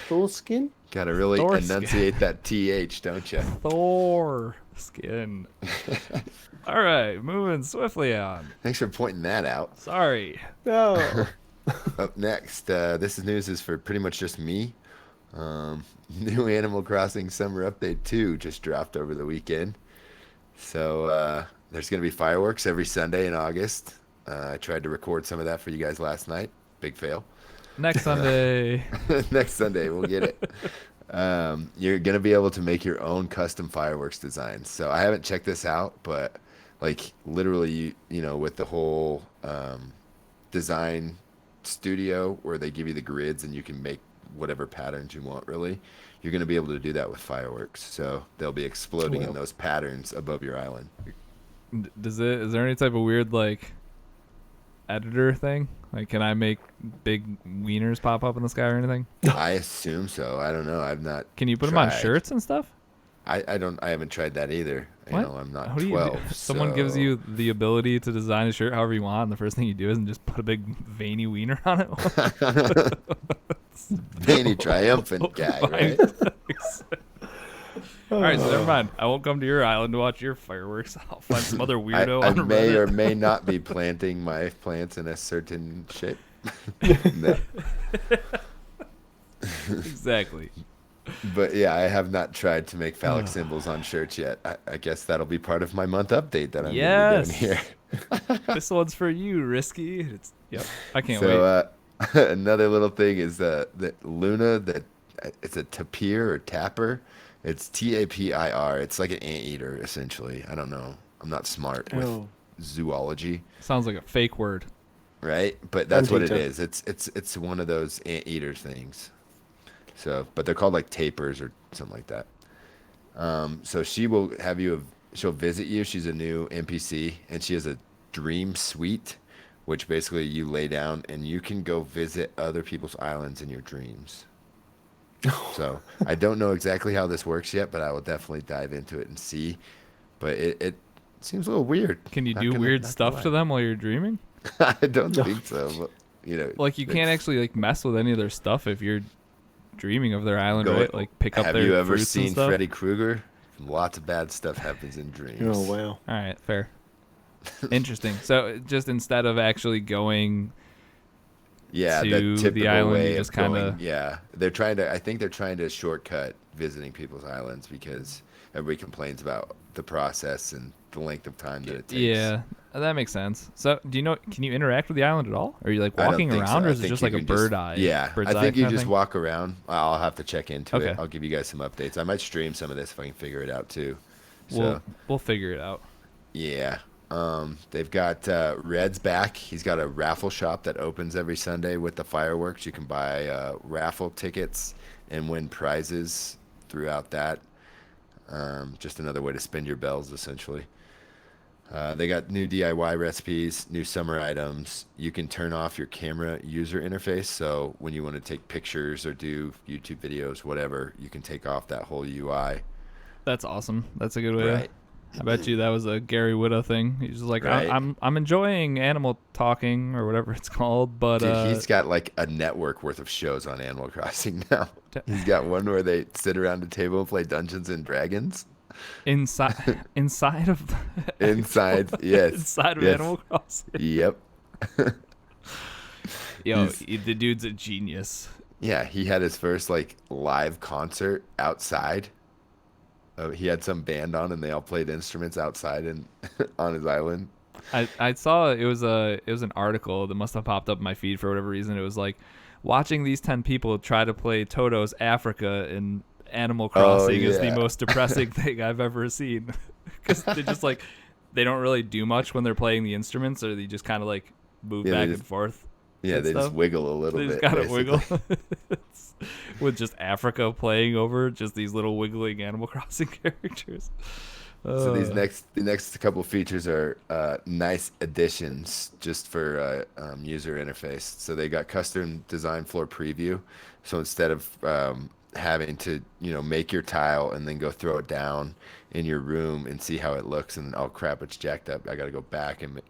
Foreskin? Got to really Thor skin. enunciate that th, don't you? Thor skin. All right, moving swiftly on. Thanks for pointing that out. Sorry. Oh. Up next, this news is for pretty much just me. New Animal Crossing Summer Update 2 just dropped over the weekend. So there's going to be fireworks every Sunday in August. I tried to record some of that for you guys last night. Big fail. Next Sunday. Next Sunday, we'll get it. You're going to be able to make your own custom fireworks designs. So I haven't checked this out, but like literally, you know, with the whole design studio where they give you the grids and you can make whatever patterns you want, really, you're going to be able to do that with fireworks. So they'll be exploding in Well. those patterns above your island. Is there any type of weird like editor thing? Like, can I make big wieners pop up in the sky or anything? I assume so. I don't know. I've not. Can you put them on tried. shirts and stuff? I don't. I haven't tried that either. What? You know, I'm not How do you 12. Someone gives so- you the ability to design a shirt however you want, and the first thing you do is just put a big veiny wiener on it. Veiny triumphant guy, right? All right, so never mind. I won't come to your island to watch your fireworks. I'll find some other I, weirdo I on may Reddit. or may not be planting my plants in a certain shape. No. Exactly. But yeah, I have not tried to make phallic symbols on shirts yet. I guess that'll be part of my month update that I'm going to be doing here. This one's for you, Risky. Yep. I can't wait. So another little thing is that Luna, that it's a tapir or tapir. It's Tapir. It's like an anteater essentially. I don't know. I'm not smart with Oh. zoology, Sounds like a fake word. right? But that's what it Anteater. is. It's one of those anteater things. So, but they're called like tapirs or something like that. So she will have you. She'll visit you. She's a new NPC, and she has a dream suite, which basically you lay down and you can go visit other people's islands in your dreams. So I don't know exactly how this works yet, but I will definitely dive into it and see. But it seems a little weird. Can you Not do gonna- weird not stuff gonna to lie. them while you're dreaming? I don't think so. But, you know, Like you can't it's- actually like mess with any of their stuff if you're dreaming of their island, Go- right? Like pick up Have their you ever fruits and seen stuff. Freddy Krueger? Lots of bad stuff happens in dreams. Oh, wow. All right, fair. Interesting. So just instead of actually going Yeah, to the the typical island, way you of just kinda- going. Yeah, they're trying to. I think they're trying to shortcut visiting people's islands because everybody complains about the process and the length of time that it takes. Yeah, that makes sense. So, do you know? Can you interact with the island at all? Are you like I don't walking think around, so. or I is it think just you like a can just- bird eye? Yeah, bird's I eye think you kinda just thing? walk around. I'll have to check into Okay. it. I'll give you guys some updates. I might stream some of this if I can figure it out too. So We'll figure it out. yeah, they've got Red's back. He's got a raffle shop that opens every Sunday with the fireworks. You can buy raffle tickets and win prizes throughout that. Just another way to spend your bells, essentially. They got new DIY recipes, new summer items. You can turn off your camera user interface. So when you want to take pictures or do YouTube videos, whatever, you can take off that whole UI. That's awesome. That's a good way. Right. I bet you that was a Gary Whitta thing. He's just like, Right. I'm enjoying animal talking or whatever it's called, but Dude, he's got like a network worth of shows on Animal Crossing now. D- He's got one where they sit around a table and play Dungeons and Dragons. inside of Inside, yes. inside of yes. Animal Crossing. Yep. Yo, He's- the dude's a genius. Yeah, he had his first like live concert outside. He had some band on and they all played instruments outside and on his island. I saw it was an article that must have popped up in my feed for whatever reason. It was like watching these 10 people try to play Toto's Africa in Animal Crossing is the yeah. most depressing thing I've ever seen. Because they're just like they don't really do much when they're playing the instruments, or they just kind of like move Yeah, they back just- and forth. Yeah, and they stuff. just wiggle a little They just bit. gotta basically. wiggle with just Africa playing over just these little wiggling Animal Crossing characters. So Uh, the next couple features are nice additions just for user interface. So they got custom design floor preview. So instead of having to make your tile and then go throw it down in your room and see how it looks and oh crap it's jacked up, I got to go back and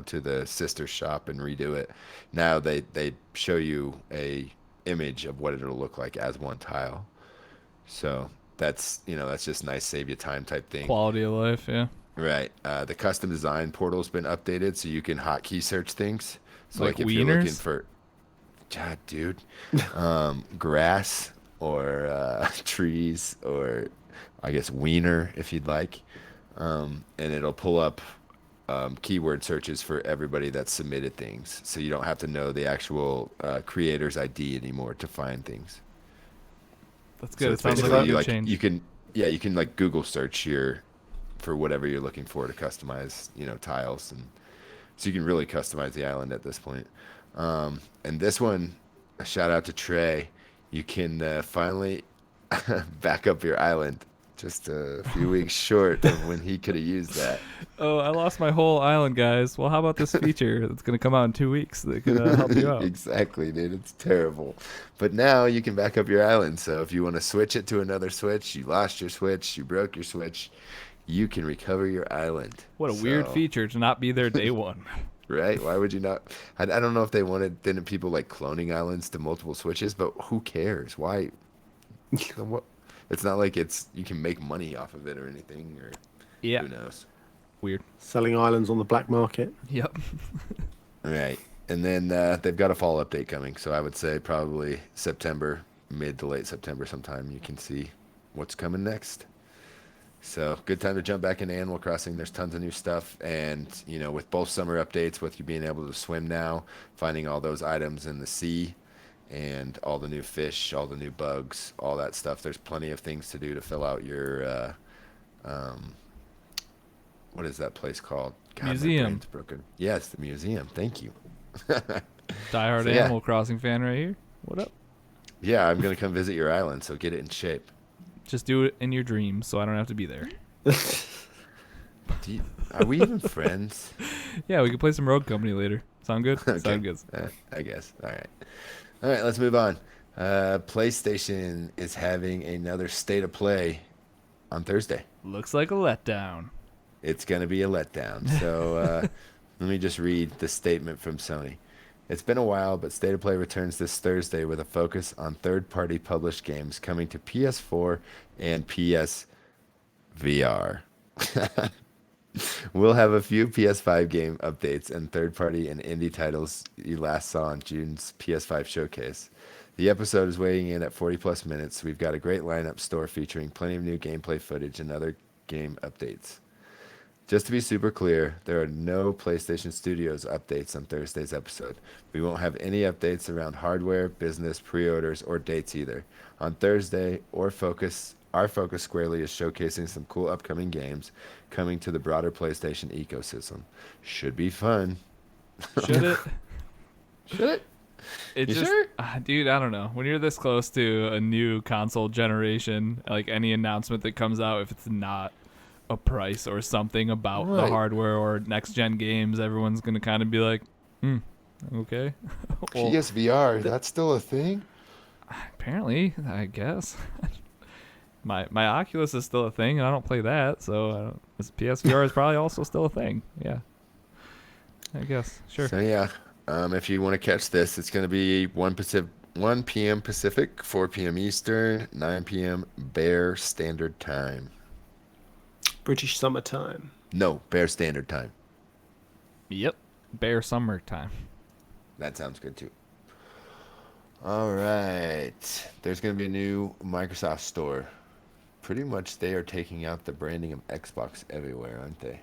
to the sister shop and redo it. Now they show you a image of what it'll look like as one tile. So that's just nice, save you time type thing. quality of life, yeah. Right. The custom design portal's been updated so you can hotkey search things. So Like like if you're looking wieners. for, God, dude, grass or trees or I guess wiener if you'd like, and it'll pull up keyword searches for everybody that submitted things. So you don't have to know the actual creator's ID anymore to find things. That's So good. It it's sounds like Is a basically that you good like you change. can yeah you can like Google search your for whatever you're looking for to customize tiles and so you can really customize the island at this point. And this one, a shout out to Trey. You can finally back up your island. Just a few weeks short of when he could have used that. Oh, I lost my whole island, guys. Well, how about this feature that's gonna come out in 2 weeks that could help you out? Exactly, dude. It's terrible. But now you can back up your island. So if you want to switch it to another Switch, you lost your Switch, you broke your Switch, you can recover your island. What a weird So, feature to not be there day one. right? Why would you not? I don't know if they didn't people like cloning islands to multiple Switches, but who cares? Why? What? It's not like you can make money off of it or anything, or Yeah, who knows. weird. selling islands on the black market? Yep. All right. And then they've got a fall update coming, so I would say probably September, mid to late September sometime. You can see what's coming next. So good time to jump back into Animal Crossing. There's tons of new stuff, and with both summer updates, with you being able to swim now, finding all those items in the sea, and all the new fish, all the new bugs, all that stuff. There's plenty of things to do to fill out your um, what is that place called? God, my Museum. brain's broken. Yes, the museum. Thank you. Diehard So yeah, Animal Crossing fan right here. What up? yeah, I'm gonna come visit your island, so get it in shape. Just do it in your dreams, so I don't have to be there. Are we even friends? Yeah, we can play some Rogue Company later. Sound good? Okay, Sound good. I guess. All right. Let's move on. PlayStation is having another state of play on Thursday. Looks like a letdown. It's gonna be a letdown. So let me just read the statement from Sony. It's been a while, but State of Play returns this Thursday with a focus on third-party published games coming to PS4 and PS VR. We'll have a few PS5 game updates and third-party and indie titles you last saw on June's PS5 showcase. The episode is weighing in at 40 plus minutes. We've got a great lineup store featuring plenty of new gameplay footage and other game updates. Just to be super clear, there are no PlayStation Studios updates on Thursday's episode. We won't have any updates around hardware, business, pre-orders, or dates either. On Thursday, our focus squarely is showcasing some cool upcoming games coming to the broader PlayStation ecosystem. Should be fun. Should it? Should it? It You just, sure? dude, I don't know. When you're this close to a new console generation, like any announcement that comes out, if it's not a price or something about the Right. hardware or next gen games, everyone's gonna kind of be like, okay. Well, PSVR, that's still a thing? apparently, I guess. My Oculus is still a thing, and I don't play that, so this PSVR is probably also still a thing. Yeah, I guess. Sure. So yeah, if you want to catch this, it's going to be 1 p.m. Pacific, 4 p.m. Eastern, 9 p.m. Bear Standard Time. British summertime. No, Bear Standard Time. Yep. Bear summertime. That sounds good too. All right. There's going to be a new Microsoft store. Pretty much they are taking out the branding of Xbox everywhere, aren't they?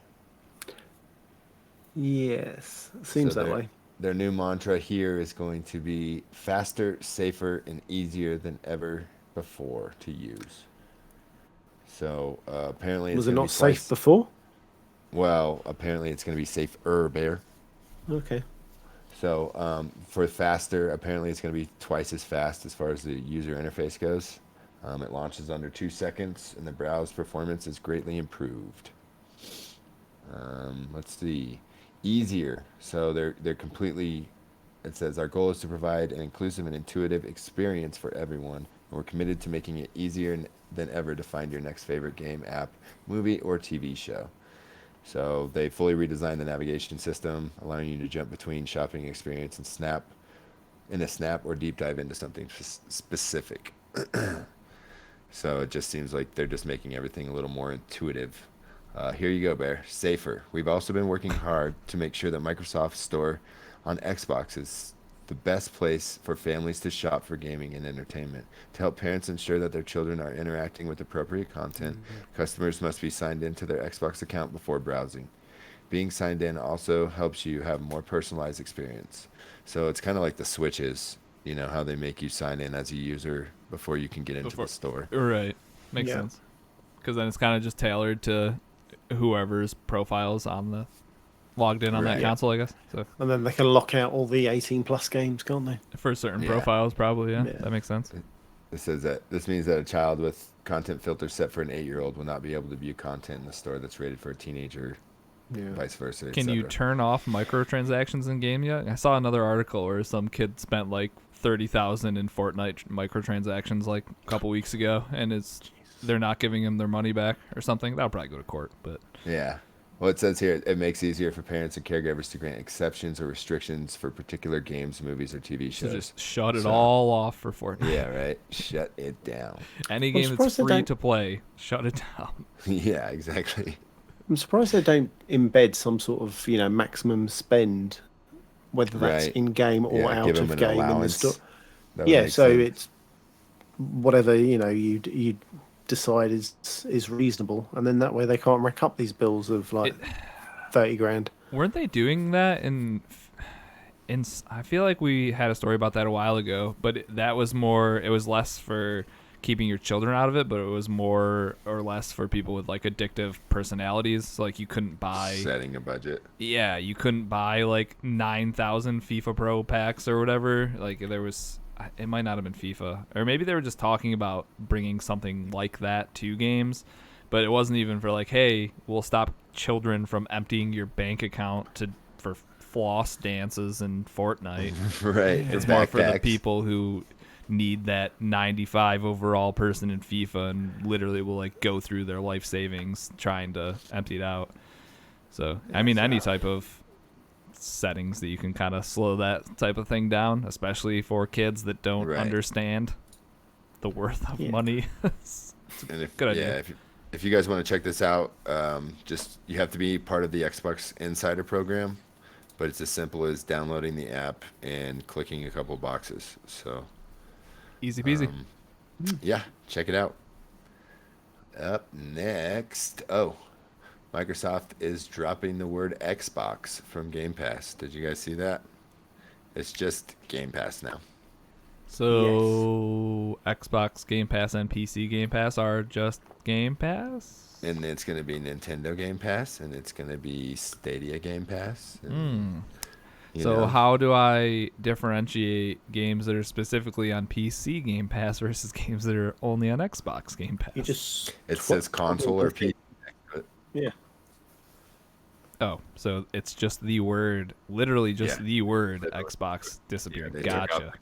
Yes, seems So that way. their new mantra here is going to be faster, safer, and easier than ever before to use. So apparently it's Was it going to be not safe twice. before? Well, apparently it's going to be safer, Bear. Okay. So for faster, apparently it's going to be twice as far as the user interface goes. It launches under 2 seconds, and the browse performance is greatly improved. Let's see, easier. So they're completely. It says our goal is to provide an inclusive and intuitive experience for everyone, and we're committed to making it easier than ever to find your next favorite game, app, movie, or TV show. So they fully redesigned the navigation system, allowing you to jump between shopping experience and snap or deep dive into something specific. So it just seems like they're just making everything a little more intuitive. Here you go, Bear. Safer. We've also been working hard to make sure that Microsoft Store on Xbox is the best place for families to shop for gaming and entertainment. To help parents ensure that their children are interacting with appropriate content, customers must be signed into their Xbox account before browsing. Being signed in also helps you have more personalized experience. So it's kind of like the Switch is, how they make you sign in as a user before you can get into the store. Right. Makes Yeah. sense. Because then it's kind of just tailored to whoever's profiles on the logged in on that Right. console, I guess. So And then they can lock out all the 18 plus games, can't they? for certain Yeah. profiles, probably, yeah, Yeah. that makes sense. This means that a child with content filters set for an 8-year-old will not be able to view content in the store that's rated for a teenager, Yeah. vice versa. Can you etc. turn off microtransactions in game yet? I saw another article where some kid spent like 30,000 in Fortnite microtransactions like a couple weeks ago, and they're not giving him their money back or something. That'll probably go to court, but Yeah. Well, it says here it makes it easier for parents and caregivers to grant exceptions or restrictions for particular games, movies, or TV so shows. just shut it So- all off for Fortnite. Yeah, right. Shut it down. Any I'm game that's surprised they free don't- to play, shut it down. Yeah, exactly. I'm surprised they don't embed some sort of, maximum spend, whether that's Right. in game or Yeah, out give them of an game in the allowance. store. That would Yeah, make so sense. it's whatever you decide is reasonable, and then that way they can't rack up these bills of like 30 grand. Weren't they doing that I feel like we had a story about that a while ago, but it was less for keeping your children out of it, but it was more or less for people with like addictive personalities. So, like you couldn't buy Setting a budget. Yeah, you couldn't buy like 9,000 FIFA Pro packs or whatever. Like it might not have been FIFA, or maybe they were just talking about bringing something like that to games, but it wasn't even for like, hey, we'll stop children from emptying your bank account for floss dances in Fortnite. Right. It's more for the backpacks. people who need that 95 overall person in FIFA and literally will like go through their life savings trying to empty it out. So I mean, any type of settings that you can kind of slow that type of thing down, especially for kids that don't Right. understand the worth of Yeah. money. And if, Good idea. Yeah, if you guys want to check this out, just you have to be part of the Xbox Insider program, but it's as simple as downloading the app and clicking a couple boxes. So Easy peasy. yeah, check it out. Up next, Microsoft is dropping the word Xbox from Game Pass. Did you guys see that? It's just Game Pass now. So Xbox Game Pass and PC Game Pass are just Game Pass? And it's going to be Nintendo Game Pass, and it's going to be Stadia Game Pass. And, you So know, how do I differentiate games that are specifically on PC Game Pass versus games that are only on Xbox Game Pass? You just it says console or PC. Yeah. Oh, so it's just the word, literally just Yeah. the word Yeah, Xbox disappeared. They took out Gotcha.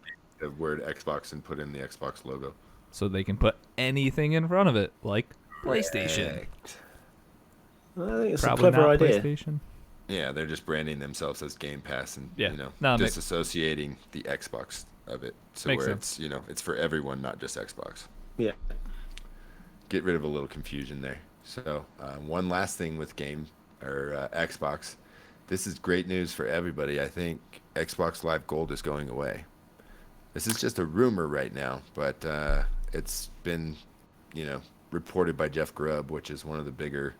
the word Xbox and put in the Xbox logo. So they can put anything in front of it, like PlayStation. Correct. I think it's Probably a clever not idea. PlayStation. Yeah, they're just branding themselves as Game Pass and Yeah. No, it makes- disassociating the Xbox of it. So Makes where sense. it's for everyone, not just Xbox. Yeah. Get rid of a little confusion there. So one last thing with Xbox. This is great news for everybody. I think Xbox Live Gold is going away. This is just a rumor right now, but it's been, reported by Jeff Grubb, which is one of the bigger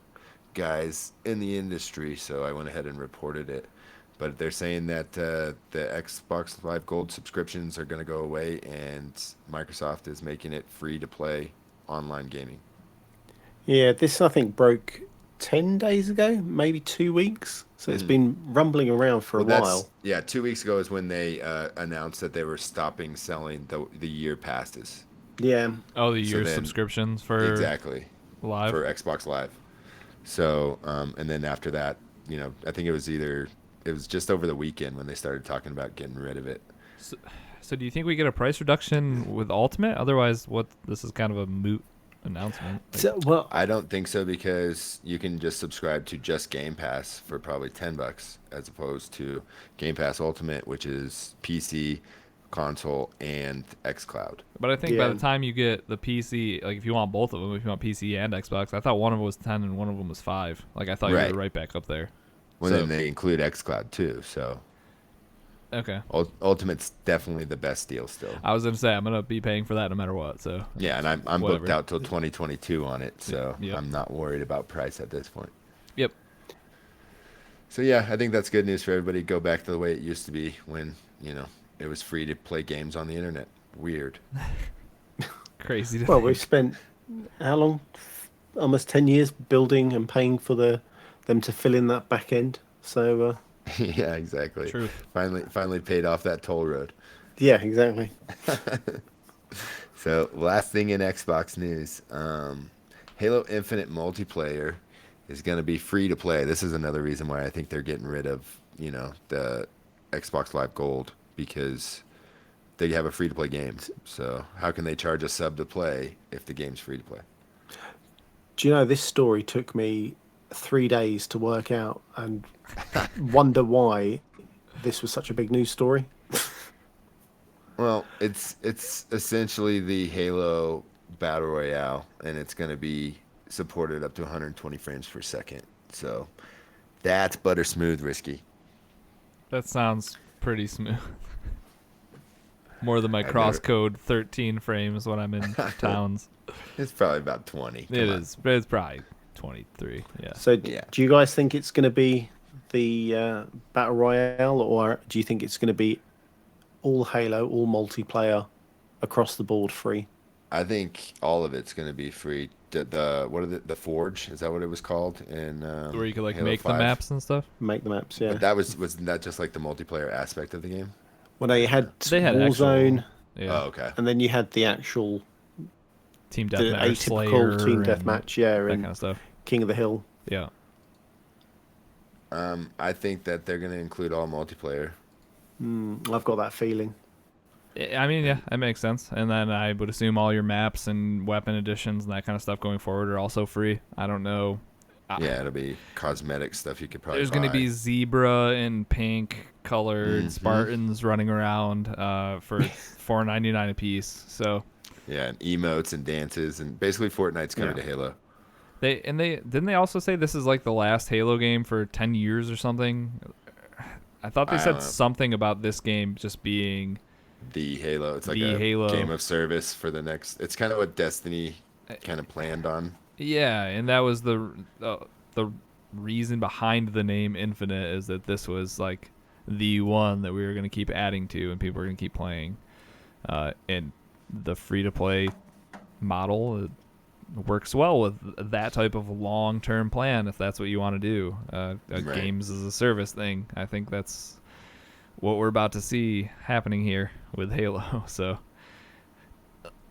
guys in the industry. So I went ahead and reported it. But they're saying that the Xbox Live Gold subscriptions are going to go away, and Microsoft is making it free to play online gaming. Yeah, this I think broke 10 days ago, maybe 2 weeks. So it's been rumbling around for a while. Yeah, 2 weeks ago is when they announced that they were stopping selling the year passes. Yeah. Oh, the So year then- subscriptions for Exactly. Live. For Xbox Live. So, and then after that, I think it was just over the weekend when they started talking about getting rid of it. So, so do you think we get a price reduction with Ultimate? Otherwise, what? This is kind of a moot announcement. Like, So, well, I don't think so because you can just subscribe to just Game Pass for probably $10 as opposed to Game Pass Ultimate, which is PC, console, and xCloud. but I think by yeah. the time you get the PC, like if you want both of them, if you want PC and Xbox, I thought one of them was 10 and one of them was 5. Like I thought you Right. were right back up there. Well, So then they include xCloud too. So okay, Ultimate's definitely the best deal still. I was gonna say I'm gonna be paying for that no matter what. So Yeah, and I'm booked whatever. out till 2022 on it, so Yep. I'm not worried about price at this point. Yep. So yeah, I think that's good news for everybody. Go back to the way it used to be when, it was free to play games on the internet. Weird. Crazy. To well, think. we've spent how long? Almost 10 years building and paying for them to fill in that back end. So, Yeah, exactly. Truth. Finally paid off that toll road. yeah, exactly. So last thing in Xbox news, Halo Infinite multiplayer is going to be free to play. This is another reason why I think they're getting rid of, the Xbox Live Gold because they have a free to play game. So how can they charge a sub to play if the game's free to play? Do you know this story took me 3 days to work out and wonder why this was such a big news story? Well, it's essentially the Halo Battle Royale, and it's going to be supported up to 120 frames per second. So that's butter smooth, Risky. That sounds pretty smooth. More than my I've never- crosscode 13 frames when I'm in towns. It's probably about 20. It is. But it's probably 23. Yeah. So, Yeah. do you guys think it's going to be the Battle Royale, or do you think it's going to be all Halo, all multiplayer, across the board free? I think all of it's going to be free. The Forge, is that what it was called? In Where you could like Halo make 5? the maps and stuff. Make the maps, yeah. But that wasn't that just like the multiplayer aspect of the game? Well, no, you had They had Warzone, Yeah. Oh, okay. and then you had the actual Team the deathmatch, atypical Slayer, team and deathmatch, yeah, that and kind of stuff. King of the Hill. Yeah. I think that they're going to include all multiplayer. I've got that feeling. I mean, yeah, that makes sense. And then I would assume all your maps and weapon additions and that kind of stuff going forward are also free. I don't know. Yeah, it'll be cosmetic stuff you could probably There's buy. going to be zebra and pink colored Mhm. Spartans running around for $4.99 a piece. So Yeah, and emotes and dances, and basically Fortnite's coming Yeah. to Halo. they didn't they also say this is like the last Halo game for 10 years or something? I thought they I said don't know. something about this game just being The Halo, it's like The a Halo. game of service for the next. It's kind of what Destiny kind of planned on. yeah, and that was the reason behind the name Infinite is that this was like the one that we were going to keep adding to and people were going to keep playing. And the free to play model works well with that type of long term plan if that's what you want to do. A Right. games as a service thing. I think that's what we're about to see happening here with Halo. So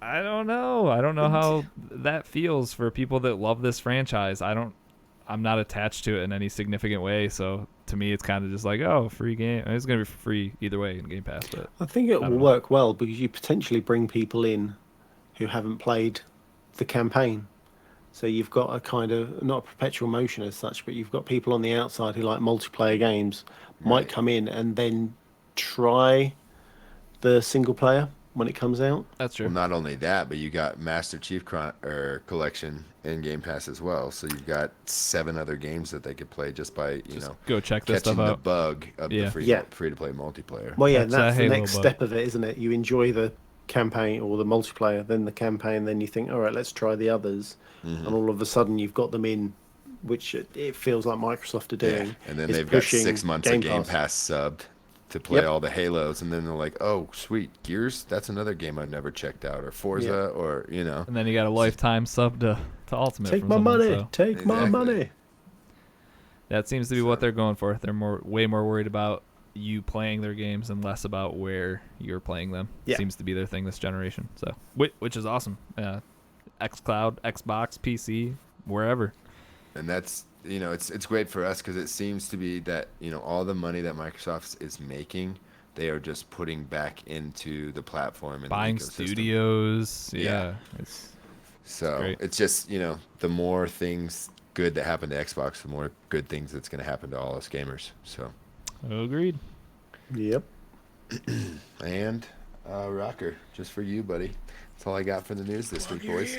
I don't know. I don't know how that feels for people that love this franchise. I'm not attached to it in any significant way, so to me it's kind of just like, oh, free game. It's going to be free either way in Game Pass, but I think it I will don't know. work well because you potentially bring people in who haven't played the campaign. So you've got a kind of, not a perpetual motion as such, but you've got people on the outside who like multiplayer games, might Right. come in and then try the single player when it comes out. that's true. Well, not only that, but you got Master Chief Collection in Game Pass as well. So you've got 7 other games that they could play just by Go check this catching stuff the out. bug of Yeah. the free Yeah. free to play multiplayer. Well, yeah, Catch that that's the Halo next bug. step of it, isn't it? You enjoy the campaign or the multiplayer, then the campaign, then you think, all right, let's try the others. Mm-hmm. And all of a sudden you've got them in, which it feels like Microsoft are doing. Yeah, and then is they've got pushing 6 months of Game Pass subbed to play Yep. all the Halos, and then they're like, "Oh, sweet, Gears, that's another game I've never checked out," or Forza, Yeah. or And then you got a lifetime sub to Ultimate. Take from my someone, money, so take my Exactly. money. that seems to be what they're going for. They're way more worried about you playing their games and less about where you're playing them. Yeah. Seems to be their thing this generation. So which is awesome. XCloud, Xbox, PC, wherever. And that's, it's great for us because it seems to be that, all the money that Microsoft is making, they are just putting back into the platform and the Buying ecosystem. studios. Yeah. Yeah, it's So great. it's just, the more things good that happen to Xbox, the more good things that's going to happen to all us gamers. So, Agreed. Yep. and Rocker, just for you, buddy. That's all I got for the news this week, boys.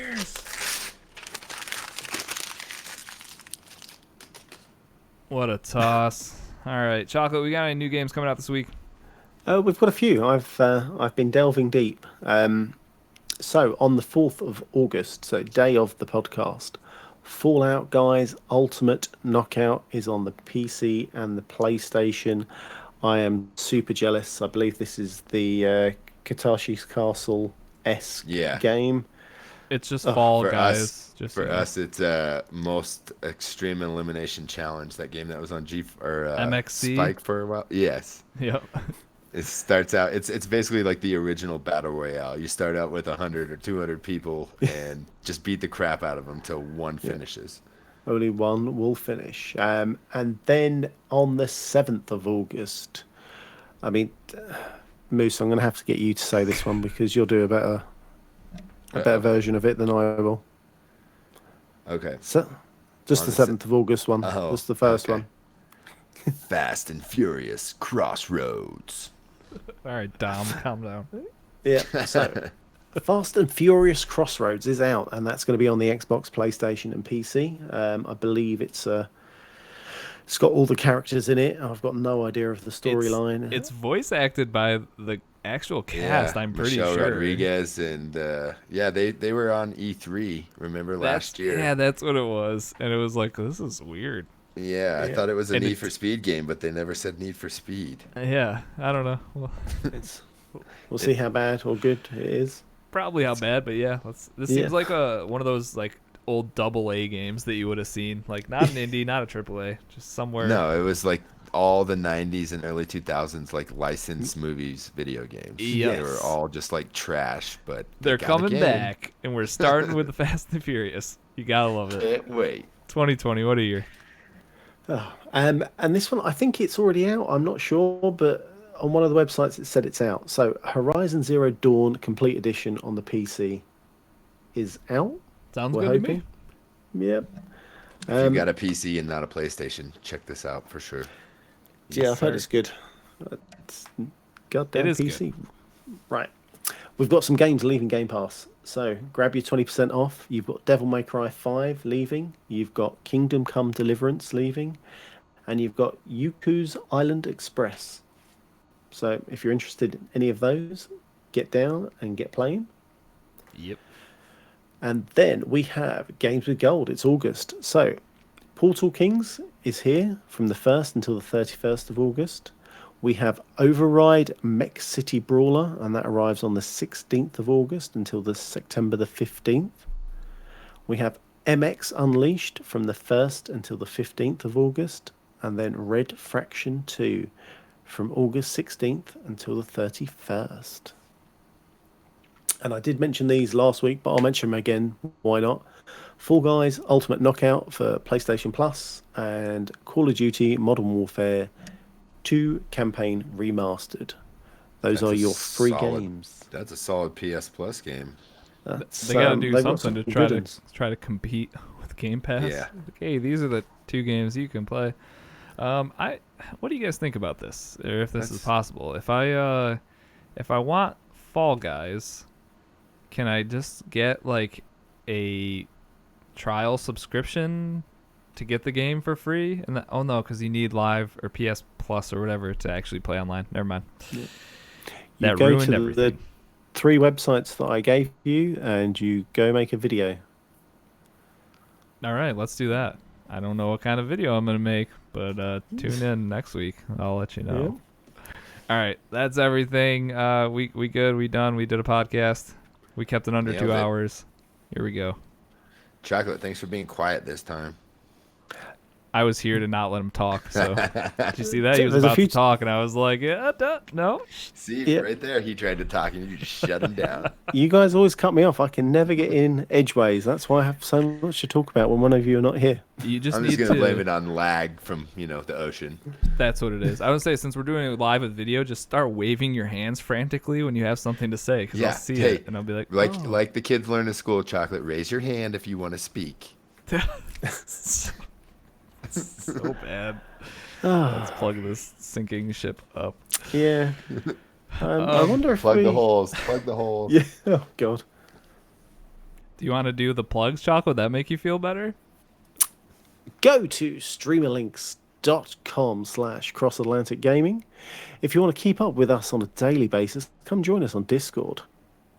What a toss. All right, Chocolate, we got any new games coming out this week? We've got a few. I've been delving deep. So on the 4th of August, so day of the podcast, Fallout Guys Ultimate Knockout is on the PC and the PlayStation. I am super jealous. I believe this is the Katashi's Castle-esque Yeah. game. It's just Oh, Fall For Guys. us, for us, it's most extreme elimination challenge. That game that was on MXC? Spike for a while. Yes, Yep. it starts out. It's basically like the original battle royale. You start out with 100 or 200 people and just beat the crap out of them till one finishes. Only one will finish. And then on the 7th of August, I mean, Moose, I'm going to have to get you to say this one because you'll do a better version of it than I will. Okay. So, just On the the 7th of August one. Oh, Just the first okay. one. Fast and Furious Crossroads. All right, Dom, calm down. Yeah. So, Fast and Furious Crossroads is out, and that's going to be on the Xbox, PlayStation, and PC. I believe it's got all the characters in it. I've got no idea of the storyline. It's voice acted by the actual cast, I'm pretty Michelle sure. Rodriguez and they were on E3. Remember last year? Yeah, that's what it was, and it was like, this is weird. Yeah, I Yeah. thought it was a And Need it- for Speed game, but they never said Need for Speed. Yeah, I don't know. Well, It's, we'll see how bad or good it is. probably how bad, but yeah, this Yeah. seems like one of those like old AA games that you would have seen, like not an indie, not a AAA, just somewhere. No, it was like all the 90s and early 2000s like licensed movies video games. Yes. They were all just like trash, but They're got a coming game. back, and we're starting with the Fast and Furious. You gotta love it. Can't wait. 2020, what a year. Oh, and this one, I think it's already out. I'm not sure, but on one of the websites it said it's out. So Horizon Zero Dawn Complete Edition on the PC is out. Sounds We're good hoping. to me. Yep. If you got a PC and not a PlayStation, check this out for sure. Yeah, I've heard sir. it's good. It's goddamn It is PC. Right. We've got some games leaving Game Pass. So grab your 20% off. You've got Devil May Cry 5 leaving. You've got Kingdom Come Deliverance leaving. And you've got Yuku's Island Express. So if you're interested in any of those, get down and get playing. Yep. And then we have Games with Gold. It's August. So Portal Kings is here from the 1st until the 31st of August. We have Override Mech City Brawler, and that arrives on the 16th of August until the September the 15th. We have MX Unleashed from the 1st until the 15th of August, and then Red Fraction 2 from August 16th until the 31st. And I did mention these last week, but I'll mention them again. Why not? Fall Guys Ultimate Knockout for PlayStation Plus and Call of Duty Modern Warfare 2 Campaign Remastered. Those That's are a your free solid- games. That's a solid PS Plus game. That's, They gotta do they've got something to some good try ones. to compete with Game Pass. Yeah. Like, hey, these are the 2 games you can play. What do you guys think about this, or if this is That's- possible? If I want Fall Guys, can I just get like a trial subscription to get the game for free? And oh no, because you need Live or PS Plus or whatever to actually play online. Never mind. You That go ruined to the everything. 3 websites that I gave you and you go make a video. All right, let's do that. I don't know what kind of video I'm gonna make, but tune in next week. I'll let you know. All right, that's everything. We good. We done. We did a podcast. We kept it under Nailed 2 it. hours. Here we go. Chocolate, thanks for being quiet this time. I was here to not let him talk. So did you see that? He was There's a about few to talk, and I was like, yeah, no. See, Yeah. right there, he tried to talk and you just shut him down. You guys always cut me off. I can never get in edgeways. That's why I have so much to talk about when one of you are not here. You just I'm need just gonna to. blame it on lag from the ocean. That's what it is. I would say since we're doing it live with video, just start waving your hands frantically when you have something to say, because Yeah, I'll see hey, it and I'll be like, like the kids learn in school, Chocolate. Raise your hand if you want to speak. so bad. Ah, Let's plug this sinking ship up. yeah. I wonder if Plug we... the holes. Plug the holes. Yeah. Oh God. Do you want to do the plugs, Chocolate? Would that make you feel better? Go to streamerlinks.com/crossatlantic gaming. If you want to keep up with us on a daily basis, come join us on Discord.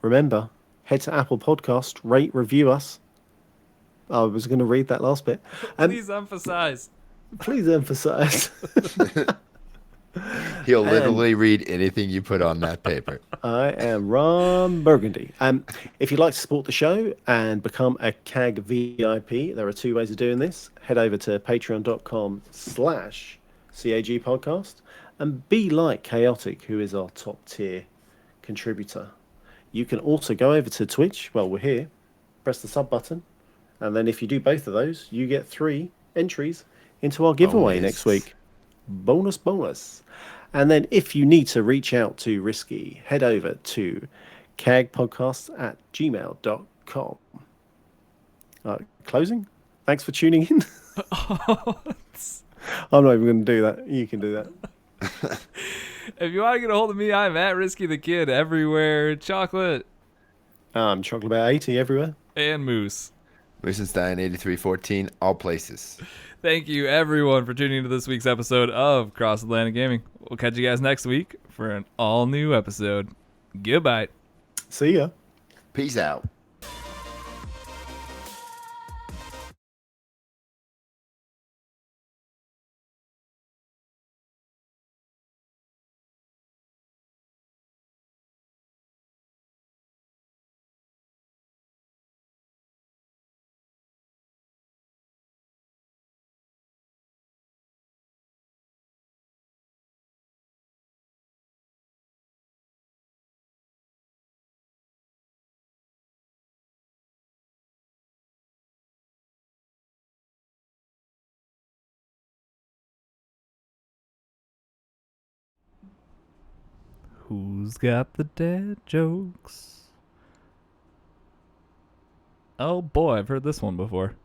Remember, head to Apple Podcast, rate, review us. I was going to read that last bit. Please emphasize. Please emphasize. He'll literally read anything you put on that paper. I am Ron Burgundy. If you'd like to support the show and become a CAG VIP, there are two ways of doing this. Head over to patreon.com/CAG podcast and be like Chaotic, who is our top tier contributor. You can also go over to Twitch. Well, we're here. Press the sub button. And then if you do both of those, you get 3 entries into our giveaway Bonus. next week. Bonus. And then if you need to reach out to Risky, head over to cagpodcasts@gmail.com. Closing? Thanks for tuning in. I'm not even going to do that. You can do that. If you want to get a hold of me, I'm at Risky the Kid everywhere. Chocolate I'm Chocolate Bear 80 everywhere. and Moose. Moosenstein 8314, all places. Thank you, everyone, for tuning into this week's episode of Cross Atlantic Gaming. We'll catch you guys next week for an all-new episode. Goodbye. See ya. Peace out. Who's got the dad jokes? Oh boy, I've heard this one before.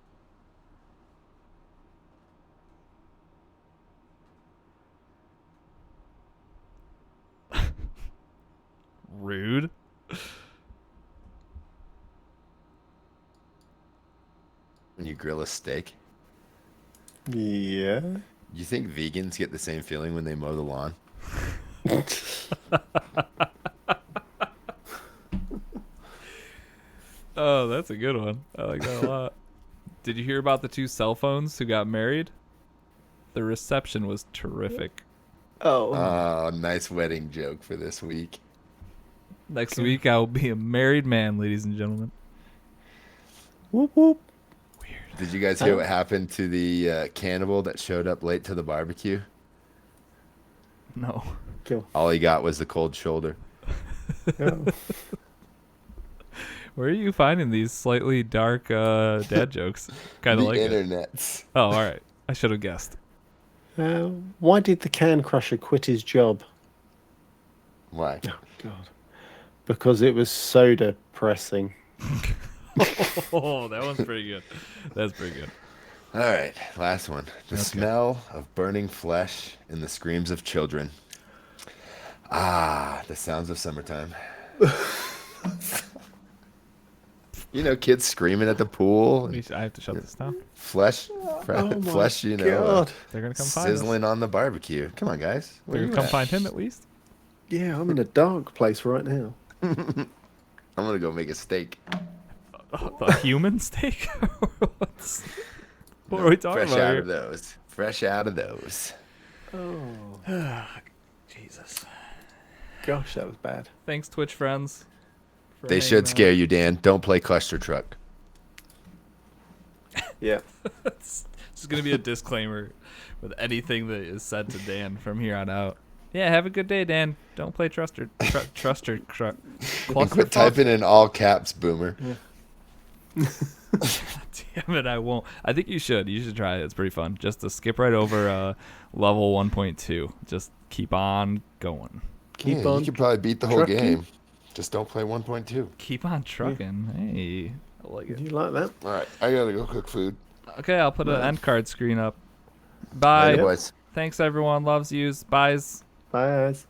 Rude. When you grill a steak, Yeah. you think vegans get the same feeling when they mow the lawn? Oh, that's a good one. I like that a lot. Did you hear about the 2 cell phones who got married? The reception was terrific. Oh. Oh, nice wedding joke for this week. Next week, I will be a married man, ladies and gentlemen. Whoop whoop. Did you guys hear what happened to the cannibal that showed up late to the barbecue? No. Kill. All he got was the cold shoulder. Oh. Where are you finding these slightly dark dad jokes? Kind The of like it. internets. Oh, all right. I should have guessed. Why did the can crusher quit his job? Why? Oh, God. Because it was so depressing. Oh, that one's pretty good. That's pretty good. All right, last one. The smell of burning flesh and the screams of children. Ah, the sounds of summertime. Kids screaming at the pool. I have to shut this down. Flesh, my flesh, God. They're going to come find us. sizzling on the barbecue. Come on, guys. Where They're you going to come at? find him at least. Yeah, I'm in a dark place right now. I'm gonna go make a steak. A human steak? What are we talking Fresh about out here? of those. Fresh out of those. Oh. Jesus. Gosh, that was bad. Thanks, Twitch friends. for They hanging should out. scare you, Dan. Don't play Cluster Truck. Yeah. It's just gonna be a disclaimer with anything that is said to Dan from here on out. Yeah, have a good day, Dan. Don't play Truster. Truster. And quit typing in all caps, Boomer. Damn it, I won't. I think you should. You should try it. It's pretty fun. Just to skip right over level 1.2. Just keep on going. Keep on. You could probably beat the whole trucking. game. Just don't play 1.2. Keep on trucking. Hey, I like Do it. you like that? All right, I gotta go cook food. Okay, I'll put an end card screen up. Bye. Later, boys. Thanks, everyone. Loves yous. Byes. Bye, guys.